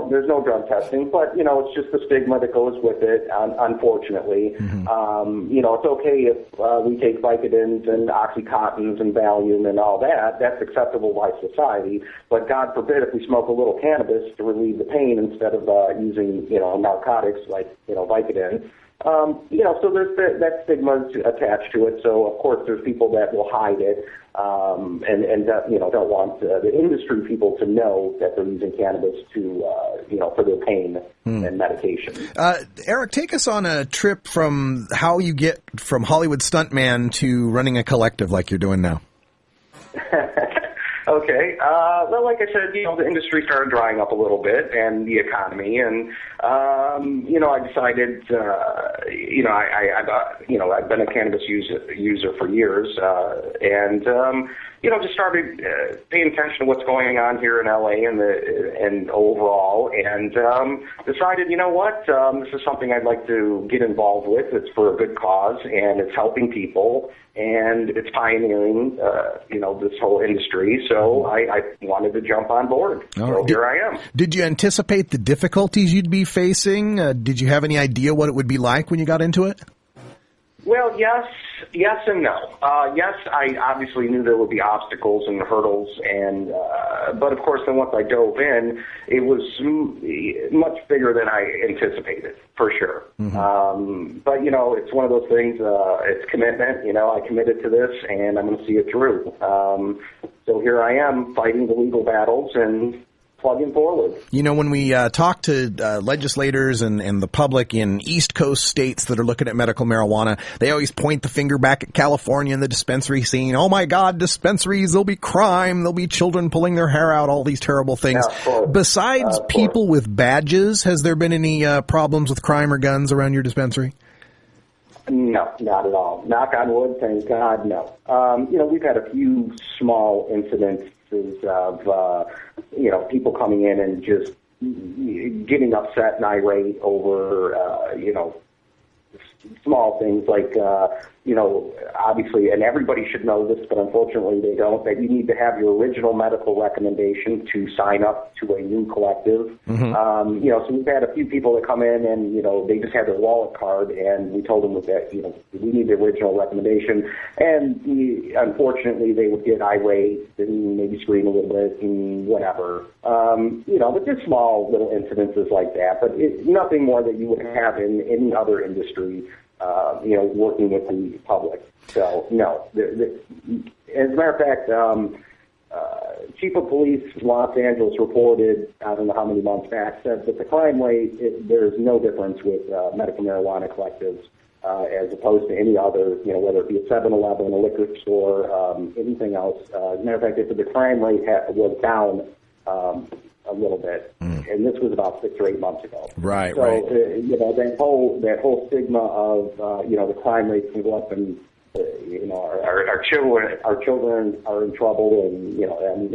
[SPEAKER 20] There's no drug testing, but, it's just the stigma that goes with it, unfortunately. Mm-hmm. It's okay if we take Vicodins and Oxycontins and Valium and all that. That's acceptable by society. But God forbid if we smoke a little cannabis to relieve the pain instead of using, narcotics like, Vicodin. So there's that stigma attached to it. So, of course, there's people that will hide it and don't want the industry people to know that they're using cannabis to, for their pain and medication.
[SPEAKER 18] Eric, take us on a trip from how you get from Hollywood stuntman to running a collective like you're doing now.
[SPEAKER 20] Okay. Well, like I said, the industry started drying up a little bit, and the economy, and I decided, I've been a cannabis user for years, and just started paying attention to what's going on here in LA and overall, and decided, this is something I'd like to get involved with. It's for a good cause, and it's helping people, and it's pioneering, this whole industry. So I wanted to jump on board. So here I am.
[SPEAKER 18] Did you anticipate the difficulties you'd be facing? Did you have any idea what it would be like when you got into it?
[SPEAKER 20] Well, yes and no. Yes, I obviously knew there would be obstacles and hurdles, and but of course, then once I dove in, it was much bigger than I anticipated, for sure.
[SPEAKER 18] Mm-hmm.
[SPEAKER 20] But it's one of those things. It's commitment. I committed to this, and I'm going to see it through. So here I am, fighting the legal battles and plugging forward.
[SPEAKER 18] When we talk to legislators and the public in East Coast states that are looking at medical marijuana, they always point the finger back at California and the dispensary scene. Oh my God, dispensaries, there'll be crime, there'll be children pulling their hair out, all these terrible things.
[SPEAKER 20] Yeah,
[SPEAKER 18] Besides people with badges, has there been any problems with crime or guns around your dispensary?
[SPEAKER 20] No, not at all. Knock on wood, thank God, no. We've had a few small incidences of, people coming in and just getting upset and irate over, small things like, obviously, and everybody should know this, but unfortunately they don't, that you need to have your original medical recommendation to sign up to a new collective.
[SPEAKER 18] Mm-hmm.
[SPEAKER 20] So we've had a few people that come in and, they just have their wallet card, and we told them that, we need the original recommendation. And unfortunately, they would get irate and maybe scream a little bit and whatever. But just small little incidences like that, but nothing more that you would have in any other industry, working with the public. So, no. As a matter of fact, Chief of Police Los Angeles reported, I don't know how many months back, said that the crime rate, there's no difference with medical marijuana collectives as opposed to any other, whether it be a 7-Eleven, a liquor store, anything else. As a matter of fact, they said the crime rate was down a little bit, and this was about 6 or 8 months ago.
[SPEAKER 18] Right,
[SPEAKER 20] so,
[SPEAKER 18] right.
[SPEAKER 20] That whole stigma of the crime rate can go up, and our children are in trouble, and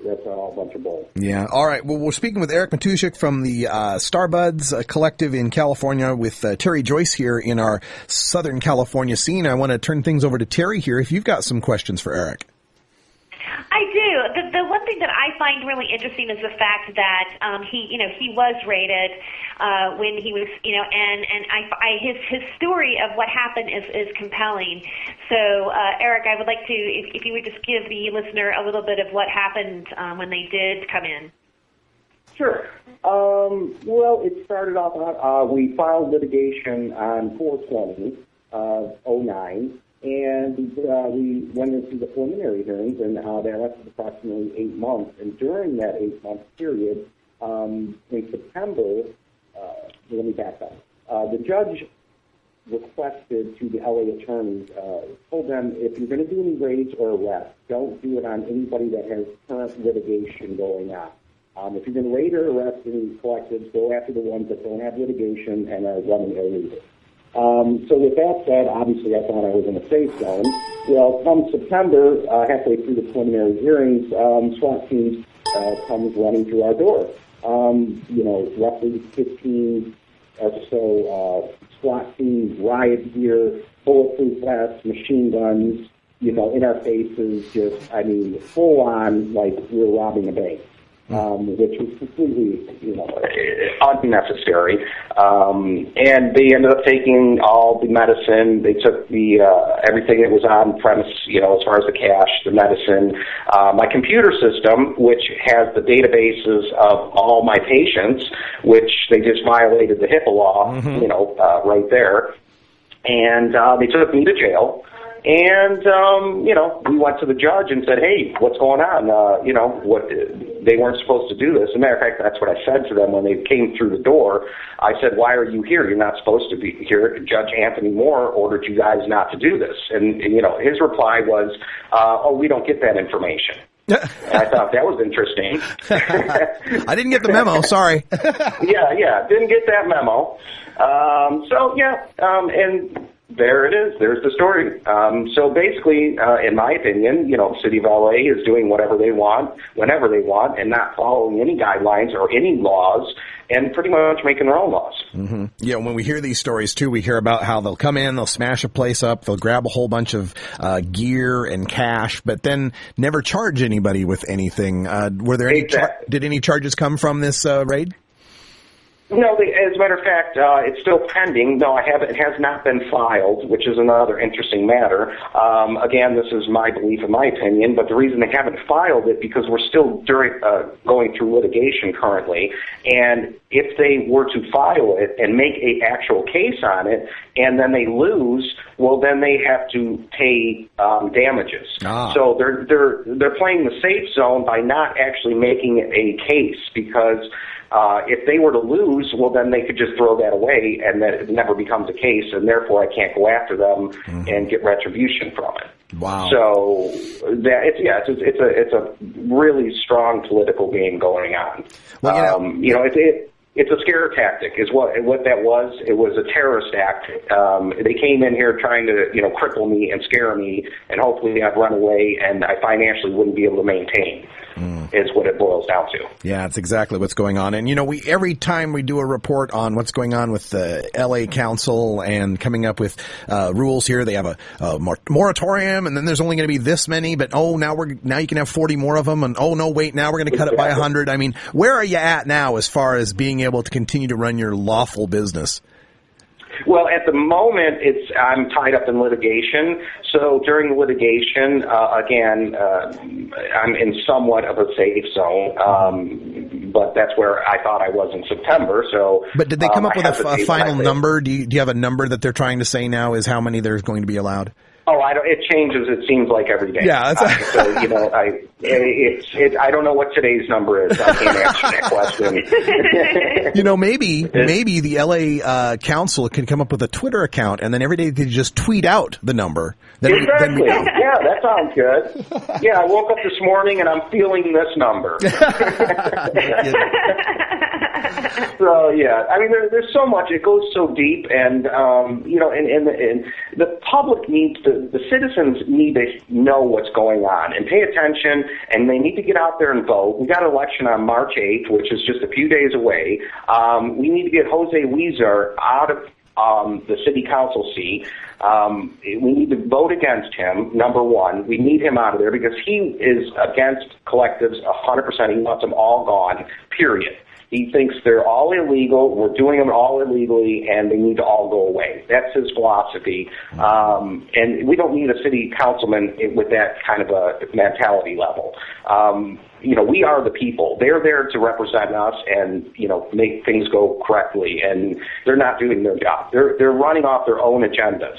[SPEAKER 20] that's all a bunch of bull.
[SPEAKER 18] Yeah. All right. Well, we're speaking with Eric Matuszek from the Starbuds Collective in California, with Terry Joyce here in our Southern California scene. I want to turn things over to Terry here if you've got some questions for Eric.
[SPEAKER 19] I do. The one thing that I find really interesting is the fact that he was raided when he was, his story of what happened is compelling. So, Eric, I would like to, if you would just give the listener a little bit of what happened when they did come in.
[SPEAKER 20] Sure. Well, it started off, we filed litigation on 4/20 of 2009. And we went into the preliminary hearings, and that lasted approximately 8 months. And during that 8-month period, in September, let me back up. The judge requested to the LA attorneys, told them, if you're going to do any raids or arrests, don't do it on anybody that has current litigation going on. If you're going to raid or arrest any collectives, go after the ones that don't have litigation and are running illegal. So with that said, obviously I thought I was in a safe zone. Well, come September, halfway through the preliminary hearings, SWAT teams comes running through our door. Roughly 15 or so SWAT teams, riot gear, bulletproof vests, machine guns, in our faces, full on, like we were robbing a bank. Which was completely, unnecessary. And they ended up taking all the medicine. They took the everything that was on premise, as far as the cash, the medicine, my computer system, which has the databases of all my patients, which they just violated the HIPAA law, right there. And they took me to jail. And, we went to the judge and said, hey, what's going on? They weren't supposed to do this. As a matter of fact, that's what I said to them when they came through the door. I said, why are you here? You're not supposed to be here. Judge Anthony Moore ordered you guys not to do this. And his reply was, we don't get that information. And I thought that was interesting.
[SPEAKER 18] I didn't get the memo, sorry.
[SPEAKER 20] Yeah, didn't get that memo. And there it is. There's the story. So basically, in my opinion, the city of LA is doing whatever they want, whenever they want, and not following any guidelines or any laws, and pretty much making their own laws.
[SPEAKER 18] Mm-hmm. Yeah, when we hear these stories, too, we hear about how they'll come in, they'll smash a place up, they'll grab a whole bunch of gear and cash, but then never charge anybody with anything. Were there did any charges come from this raid?
[SPEAKER 20] No, as a matter of fact, it's still pending. No, it has not been filed, which is another interesting matter. Again, this is my belief and my opinion, but the reason they haven't filed it because we're still going through litigation currently. And if they were to file it and make an actual case on it, and then they lose, well, then they have to pay damages. So they're playing the safe zone by not actually making it a case because. If they were to lose, well, then they could just throw that away, and then it never becomes a case, and therefore I can't go after them and get retribution from it.
[SPEAKER 18] Wow!
[SPEAKER 20] So it's a really strong political game going on. Well, it's a scare tactic, is what that was. It was a terrorist act. They came in here trying to cripple me and scare me, and hopefully I'd run away, and I financially wouldn't be able to maintain. Is what it boils down to.
[SPEAKER 18] Yeah, that's exactly what's going on. And, every time we do a report on what's going on with the LA Council and coming up with rules here, they have a moratorium, and then there's only going to be this many, but now you can have 40 more of them, and now we're going to cut it by 100. I mean, where are you at now as far as being able to continue to run your lawful business?
[SPEAKER 20] Well, at the moment, I'm tied up in litigation. So during the litigation, I'm in somewhat of a safe zone. But that's where I thought I was in September. So,
[SPEAKER 18] but did they come up with a final number? Do you have a number that they're trying to say now is how many there's going to be allowed?
[SPEAKER 20] Oh, it changes. It seems like every day.
[SPEAKER 18] Yeah,
[SPEAKER 20] I don't know what today's number is. I can't answer that question.
[SPEAKER 18] Maybe the LA Council can come up with a Twitter account, and then every day they just tweet out the number.
[SPEAKER 20] Exactly. Yeah, that sounds good. Yeah, I woke up this morning and I'm feeling this number. So yeah, I mean, there's so much. It goes so deep, and and the public needs the citizens need to know what's going on and pay attention, and they need to get out there and vote. We got an election on March 8th, which is just a few days away. We need to get Jose Weezer out of the city council seat. We need to vote against him, number one. We need him out of there because he is against collectives 100%. He wants them all gone, period. He thinks they're all illegal, we're doing them all illegally, and they need to all go away. That's his philosophy. And we don't need a city councilman with that kind of a mentality level. We are the people. They're there to represent us and, make things go correctly, and they're not doing their job. They're running off their own agendas.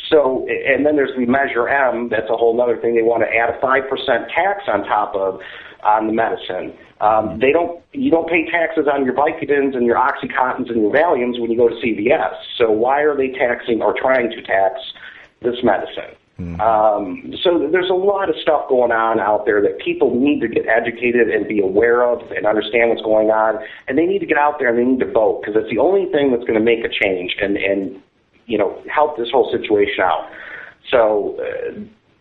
[SPEAKER 20] So, and then there's the Measure M. That's a whole other thing. They want to add a 5% tax on the medicine. You don't pay taxes on your Vicodins and your Oxycontins and your Valiums when you go to CVS. So why are they taxing or trying to tax this medicine? So there's a lot of stuff going on out there that people need to get educated and be aware of and understand what's going on. And they need to get out there and they need to vote because it's the only thing that's going to make a change and help this whole situation out. So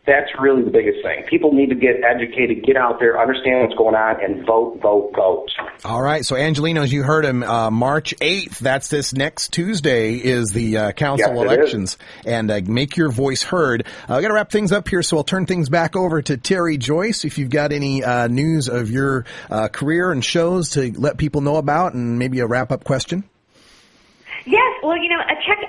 [SPEAKER 20] that's really the biggest thing. People need to get educated, get out there, understand what's going on, and vote, vote, vote. All
[SPEAKER 18] right. So, Angelinos, you heard him. March 8th, that's this next Tuesday, is the council elections. And make your voice heard. I got to wrap things up here, so I'll turn things back over to Terry Joyce. If you've got any news of your career and shows to let people know about and maybe a wrap-up question.
[SPEAKER 19] Yes, Well, check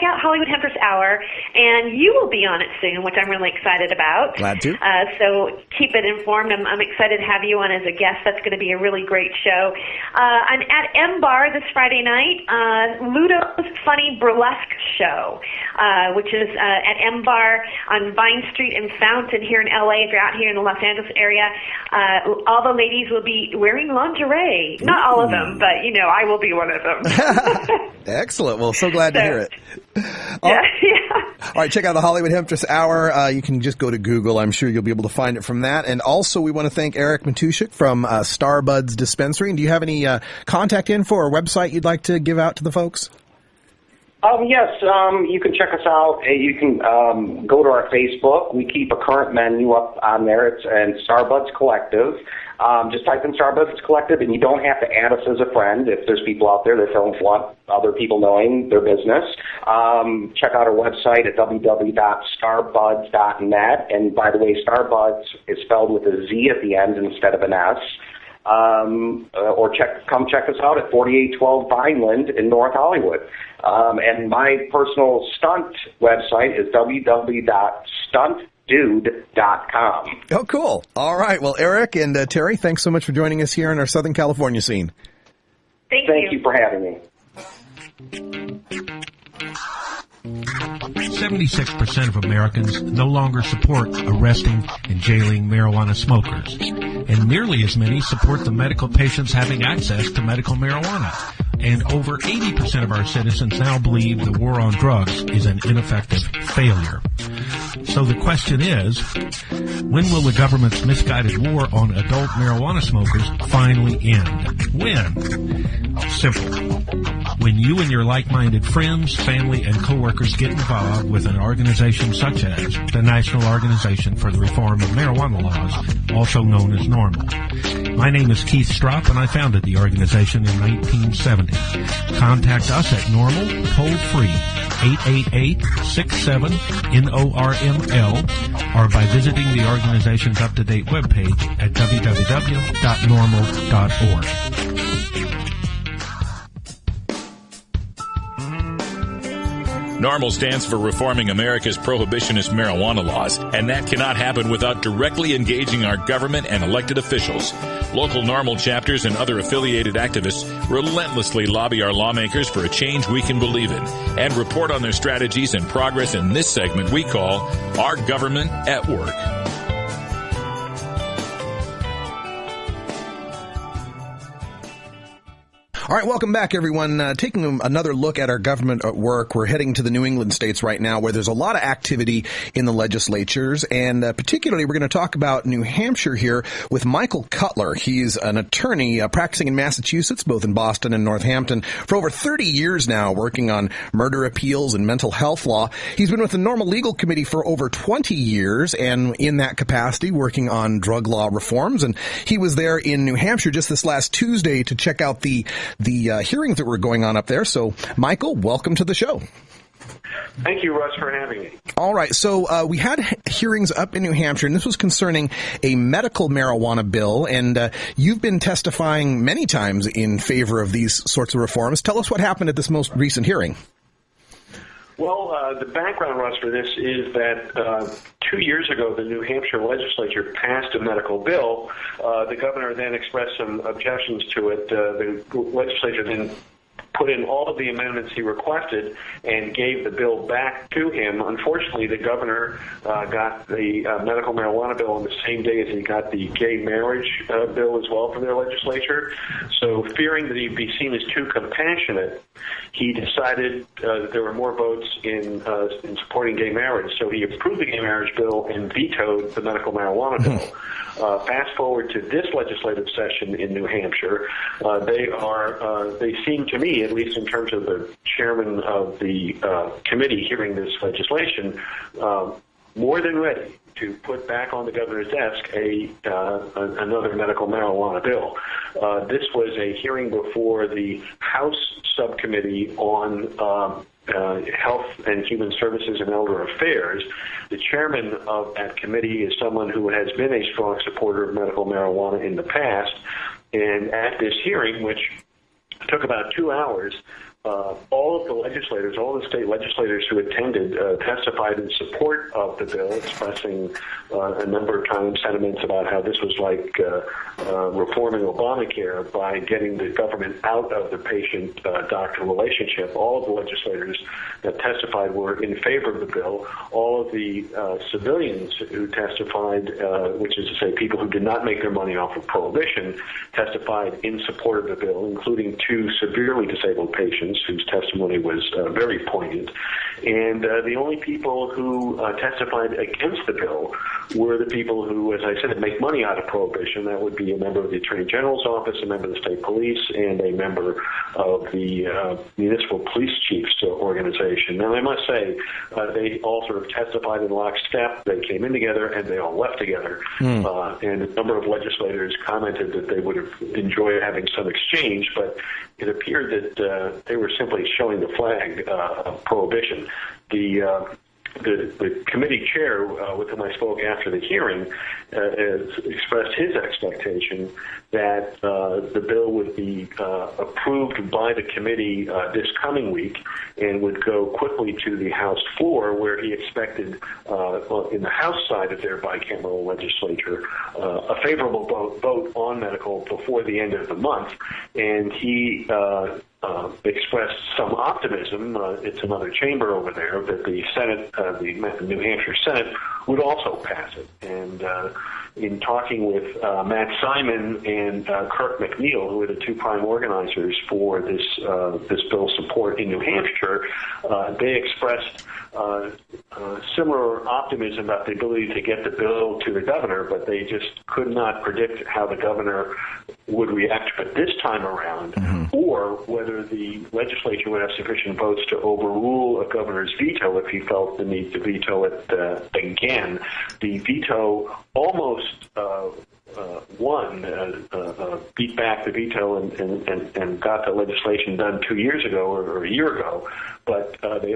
[SPEAKER 19] out Hollywood Hempers Hour, and you will be on it soon, which I'm really excited about.
[SPEAKER 18] Glad to.
[SPEAKER 19] So keep it informed. I'm excited to have you on as a guest. That's going to be a really great show. I'm at M Bar this Friday night, Ludo's Funny Burlesque Show, which is at M Bar on Vine Street in Fountain here in LA. If you're out here in the Los Angeles area, all the ladies will be wearing lingerie. Not all of them, but I will be one of them.
[SPEAKER 18] Excellent. Well, so glad to hear it.
[SPEAKER 19] Yeah.
[SPEAKER 18] All right, check out the Hollywood Hemptress Hour. You can just go to Google. I'm sure you'll be able to find it from that. And also, we want to thank Eric Matushik from Starbuds Dispensary. And do you have any contact info or website you'd like to give out to the folks?
[SPEAKER 20] Yes, you can check us out. You can go to our Facebook. We keep a current menu up on there. It's Starbuds Collective. Just type in Starbuds Collective, and you don't have to add us as a friend if there's people out there that don't want other people knowing their business. Check out our website at www.starbuds.net. And by the way, Starbuds is spelled with a Z at the end instead of an S. Or come check us out at 4812 Vineland in North Hollywood. And my personal stunt website is www.stuntdude.com.
[SPEAKER 18] Oh, cool. All right. Well, Eric and Terry, thanks so much for joining us here in our Southern California scene.
[SPEAKER 19] Thank
[SPEAKER 20] you for having me.
[SPEAKER 21] 76% of Americans no longer support arresting and jailing marijuana smokers, and nearly as many support the medical patients having access to medical marijuana. And over 80% of our citizens now believe the war on drugs is an ineffective failure. So the question is, when will the government's misguided war on adult marijuana smokers finally end? When? Simple. When you and your like-minded friends, family, and coworkers get involved with an organization such as the National Organization for the Reform of Marijuana Laws, also known as NORML. My name is Keith Stropp, and I founded the organization in 1970. Contact us at NORML, toll-free, 888-67-NORML, or by visiting the organization's up-to-date webpage at www.normal.org.
[SPEAKER 1] NORML stands for Reforming America's Prohibitionist Marijuana Laws, and that cannot happen without directly engaging our government and elected officials. Local NORML chapters and other affiliated activists relentlessly lobby our lawmakers for a change we can believe in and report on their strategies and progress in this segment we call Our Government at Work.
[SPEAKER 18] All right, welcome back, everyone. Taking another look at our government at work, we're heading to the New England states right now where there's a lot of activity in the legislatures, and particularly we're going to talk about New Hampshire here with Michael Cutler. He's an attorney practicing in Massachusetts, both in Boston and Northampton, for over 30 years now, working on murder appeals and mental health law. He's been with the NORML Legal Committee for over 20 years, and in that capacity, working on drug law reforms. And he was there in New Hampshire just this last Tuesday to check out the hearings that were going on up there. So, Michael, welcome to the show.
[SPEAKER 4] Thank you, Russ, for having me.
[SPEAKER 18] All right. So we had hearings up in New Hampshire, and this was concerning a medical marijuana bill. And you've been testifying many times in favor of these sorts of reforms. Tell us what happened at this most recent hearing.
[SPEAKER 4] Well, the background, Russ, for this is that 2 years ago, the New Hampshire legislature passed a medical bill. The governor then expressed some objections to it. The legislature then put in all of the amendments he requested and gave the bill back to him. Unfortunately, the governor got the medical marijuana bill on the same day as he got the gay marriage bill as well from their legislature. So fearing that he'd be seen as too compassionate, he decided that there were more votes in supporting gay marriage. So he approved the gay marriage bill and vetoed the medical marijuana bill. Fast forward to this legislative session in New Hampshire, they seem to me, at least in terms of the chairman of the committee hearing this legislation, more than ready to put back on the governor's desk another medical marijuana bill. This was a hearing before the House Subcommittee on Health and Human Services and Elder Affairs. The chairman of that committee is someone who has been a strong supporter of medical marijuana in the past. And at this hearing, which took about 2 hours, all of the legislators, all the state legislators who attended testified in support of the bill, expressing a number of times sentiments about how this was like reforming Obamacare by getting the government out of the patient-doctor relationship. All of the legislators that testified were in favor of the bill. All of the civilians who testified, which is to say people who did not make their money off of prohibition, testified in support of the bill, including 2 severely disabled patients whose testimony was very poignant. And the only people who testified against the bill were the people who, as I said, make money out of prohibition. That would be a member of the Attorney General's office, a member of the state police, and a member of the Municipal Police Chiefs organization. Now, I must say, they all sort of testified in lockstep. They came in together, and they all left together. And a number of legislators commented that they would have enjoyed having some exchange, but it appeared that they were simply showing the flag of prohibition. The committee chair with whom I spoke after the hearing expressed his expectation that the bill would be approved by the committee this coming week and would go quickly to the House floor, where he expected, in the House side of their bicameral legislature, a favorable vote on medical before the end of the month. And he expressed some optimism, it's another chamber over there, that the Senate, the New Hampshire Senate, would also pass it. And in talking with Matt Simon and Kirk McNeil, who are the 2 prime organizers for this bill's support in New Hampshire, they expressed similar optimism about the ability to get the bill to the governor, but they just could not predict how the governor would react but this time around, or whether the legislature would have sufficient votes to overrule a governor's veto if he felt the need to veto it again. The veto almost won, beat back the veto and got the legislation done 2 years ago or a year ago, but they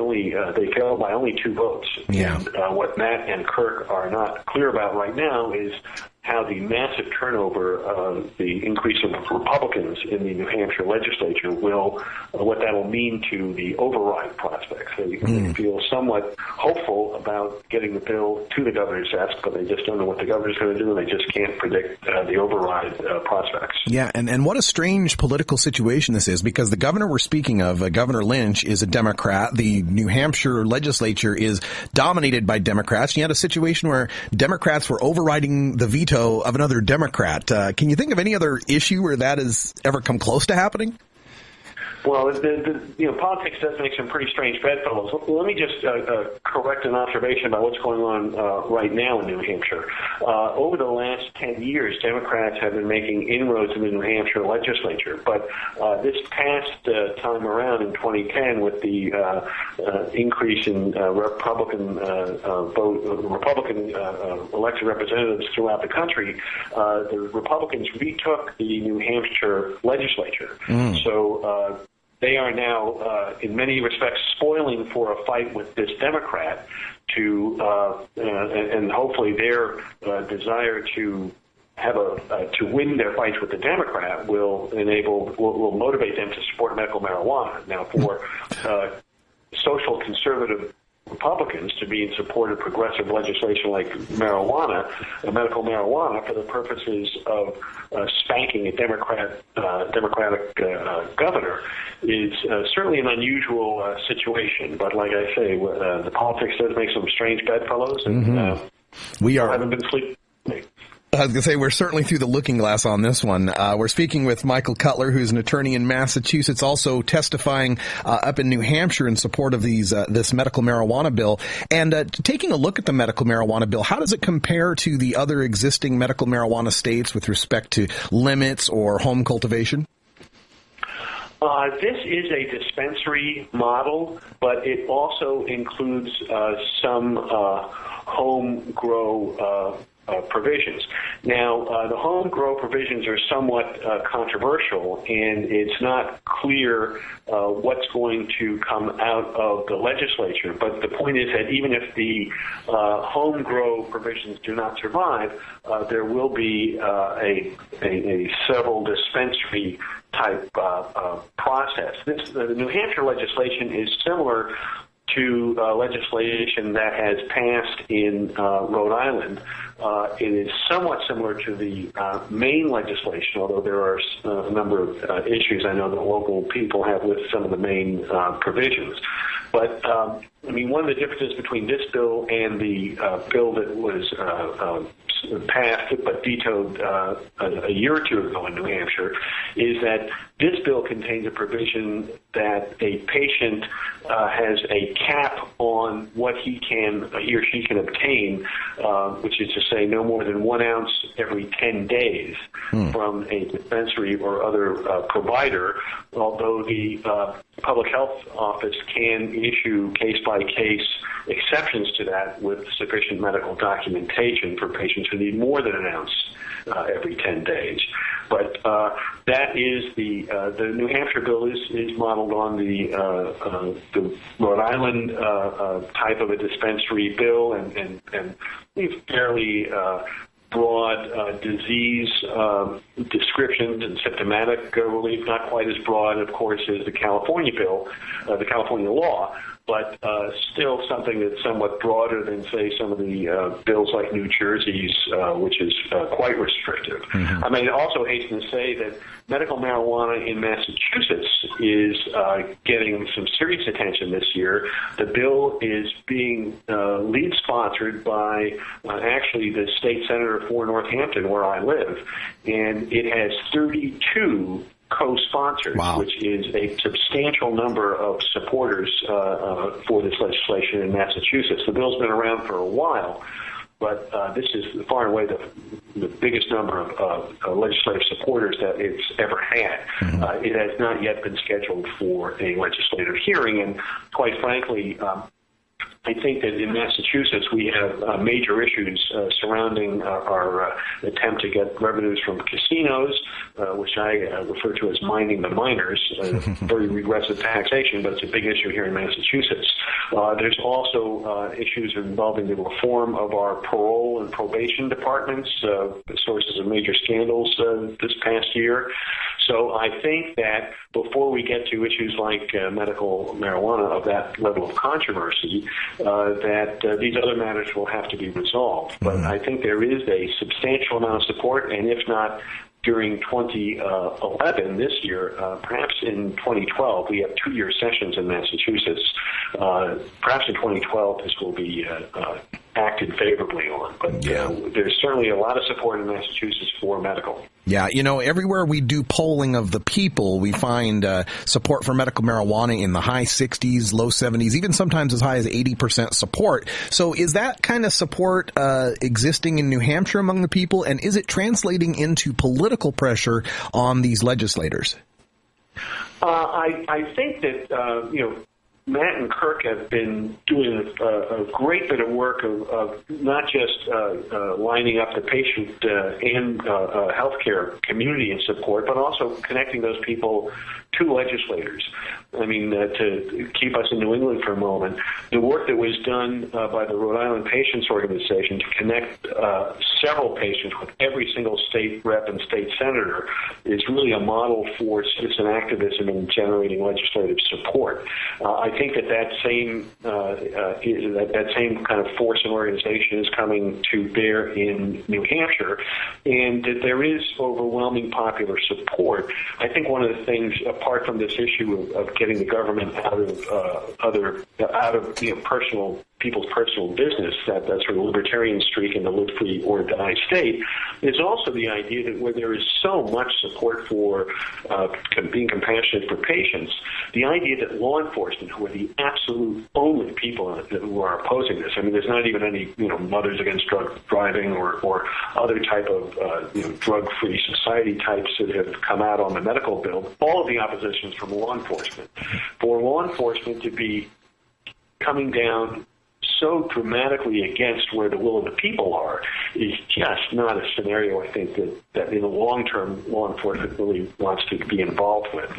[SPEAKER 4] failed by only 2 votes.
[SPEAKER 6] Yeah.
[SPEAKER 4] And what Matt and Kirk are not clear about right now is how the massive turnover, the increase of Republicans in the New Hampshire legislature what that will mean to the override prospects. They feel somewhat hopeful about getting the bill to the governor's desk, but they just don't know what the governor's going to do, and they just can't predict the override prospects.
[SPEAKER 6] Yeah, and what a strange political situation this is, because the governor we're speaking of, Governor Lynch, is a Democrat. The New Hampshire legislature is dominated by Democrats. You had a situation where Democrats were overriding the veto of another Democrat. Can you think of any other issue where that has ever come close to happening?
[SPEAKER 4] Well, politics does make some pretty strange bedfellows. Let me just correct an observation about what's going on right now in New Hampshire. Over the last 10 years, Democrats have been making inroads in the New Hampshire legislature, but this past time around in 2010, with the increase in Republican elected representatives throughout the country, the Republicans retook the New Hampshire legislature. So they are now, in many respects, spoiling for a fight with this Democrat and hopefully their desire to have to win their fights with the Democrat will motivate them to support medical marijuana. Now, for social conservative Republicans to be in support of progressive legislation like medical marijuana, for the purposes of spanking a Democratic governor, is certainly an unusual situation. But like I say, the politics does make some strange bedfellows, and
[SPEAKER 6] we
[SPEAKER 4] haven't been sleeping.
[SPEAKER 6] I was going to say, we're certainly through the looking glass on this one. We're speaking with Michael Cutler, who's an attorney in Massachusetts, also testifying up in New Hampshire in support of this medical marijuana bill. And taking a look at the medical marijuana bill, how does it compare to the other existing medical marijuana states with respect to limits or home cultivation?
[SPEAKER 4] This is a dispensary model, but it also includes some home grow provisions. Now, the home grow provisions are somewhat controversial, and it's not clear what's going to come out of the legislature. But the point is that even if the home grow provisions do not survive, there will be a several dispensary type process. The New Hampshire legislation is similar to legislation that has passed in Rhode Island. It is somewhat similar to the Maine legislation, although there are a number of issues I know that local people have with some of the Maine provisions. But, I mean, one of the differences between this bill and the bill that was passed but vetoed a year or two ago in New Hampshire is that this bill contains a provision that a patient has a cap on what he or she can obtain, which is to say no more than 1 ounce every 10 days from a dispensary or other provider, although the public health office can issue case-by-case exceptions to that with sufficient medical documentation for patients who need more than 1 ounce every 10 days. But that is the New Hampshire bill is modeled on the Rhode Island type of a dispensary bill and fairly broad disease descriptions and symptomatic relief, not quite as broad, of course, as the California bill, the California law, but still something that's somewhat broader than, say, some of the bills like New Jersey's, which is quite restrictive. I mean, also hasten to say that medical marijuana in Massachusetts is getting some serious attention this year. The bill is being lead sponsored by actually the state senator for Northampton, where I live, and it has 32 co-sponsors, which is a substantial number of supporters for this legislation in Massachusetts. The bill's been around for a while, but this is far and away the biggest number of legislative supporters that it's ever had. It has not yet been scheduled for a legislative hearing, and quite frankly, I think that in Massachusetts we have major issues surrounding our attempt to get revenues from casinos, which I refer to as mining the miners. Very regressive taxation, but it's a big issue here in Massachusetts. There's also issues involving the reform of our parole and probation departments, sources of major scandals this past year. So I think that before we get to issues like medical marijuana of that level of controversy, that these other matters will have to be resolved. But I think there is a substantial amount of support, and if not during 2011, this year, perhaps in 2012, we have 2-year sessions in Massachusetts. Perhaps in 2012, this will be acted favorably on. But there's certainly a lot of support in Massachusetts for medical.
[SPEAKER 18] Yeah, you know, everywhere we do polling of the people, we find support for medical marijuana in the high 60s, low 70s, even sometimes as high as 80% support. So is that kind of support existing in New Hampshire among the people, and is it translating into political pressure on these legislators?
[SPEAKER 4] I think that, Matt and Kirk have been doing a great bit of work of not just lining up the patient and healthcare community in support, but also connecting those people to legislators. I mean, to keep us in New England for a moment, the work that was done by the Rhode Island Patients Organization to connect several patients with every single state rep and state senator is really a model for citizen activism and generating legislative support. I think that same kind of force and organization is coming to bear in New Hampshire, and that there is overwhelming popular support. I think one of the things, apart from this issue of getting the government out of people's personal business, that sort of libertarian streak in the live free or die state, is also the idea that where there is so much support for being compassionate for patients, the idea that law enforcement, who are the absolute only people who are opposing this, I mean, there's not even any Mothers Against Drug Driving or other type of drug-free society types that have come out on the medical bill. All of the opposition is from law enforcement. For law enforcement to be coming down so dramatically against where the will of the people are is just not a scenario I think that in the long term law enforcement really wants to be involved with.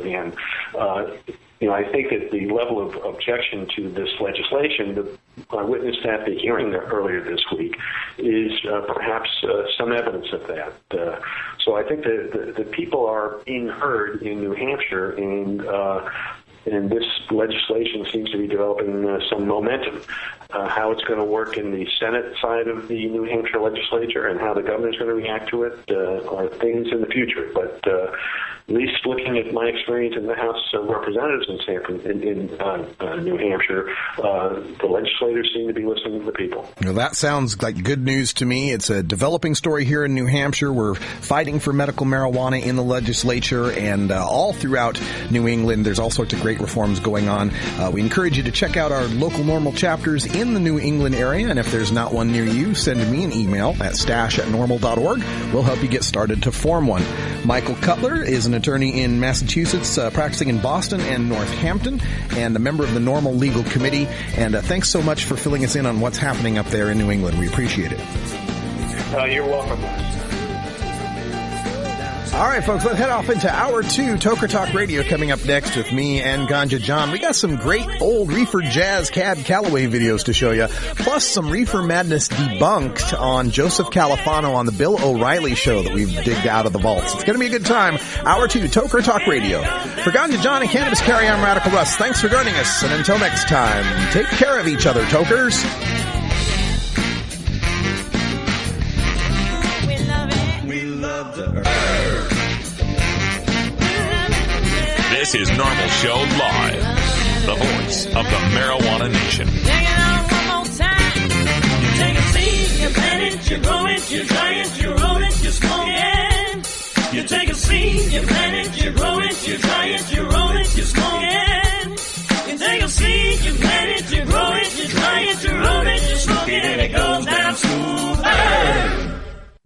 [SPEAKER 4] And I think that the level of objection to this legislation, I witnessed at the hearing earlier this week, is perhaps some evidence of that. So I think the people are being heard in New Hampshire, and this legislation seems to be developing some momentum. How it's going to work in the Senate side of the New Hampshire legislature and how the governor's going to react to it are things in the future. But at least looking at my experience in the House of Representatives in New Hampshire, the legislators seem to be listening to the people.
[SPEAKER 18] Well, that sounds like good news to me. It's a developing story here in New Hampshire. We're fighting for medical marijuana in the legislature, and all throughout New England, there's all sorts of great reforms going on. We encourage you to check out our local NORML chapters in the New England area, and if there's not one near you, send me an email at stash@norml.org. We'll help you get started to form one. Michael Cutler is an attorney in Massachusetts, practicing in Boston and Northampton, and a member of the NORML Legal Committee. And thanks so much for filling us in on what's happening up there in New England. We appreciate it.
[SPEAKER 4] You're welcome.
[SPEAKER 18] All right, folks, let's head off into Hour 2, Toker Talk Radio, coming up next with me and Ganja John. We got some great old Reefer Jazz Cad Calloway videos to show you, plus some Reefer Madness debunked on Joseph Califano on the Bill O'Reilly Show that we've digged out of the vaults. It's going to be a good time. Hour 2, Toker Talk Radio. For Ganja John and Cannabis Carry, I'm Radical Russ. Thanks for joining us, and until next time, take care of each other, Tokers.
[SPEAKER 1] This is NORML Show Live, the voice of the marijuana nation.
[SPEAKER 14] Take it out one more time. You take a seed, you plant it, you grow it, you dry it, you roll it, you smoke it. You take a seed, you plant it, you grow it, you dry it, you roll it, you smoke it. You take a seed, you plant it, you grow it, you dry it, you roll it, you smoke it, and it goes down smooth.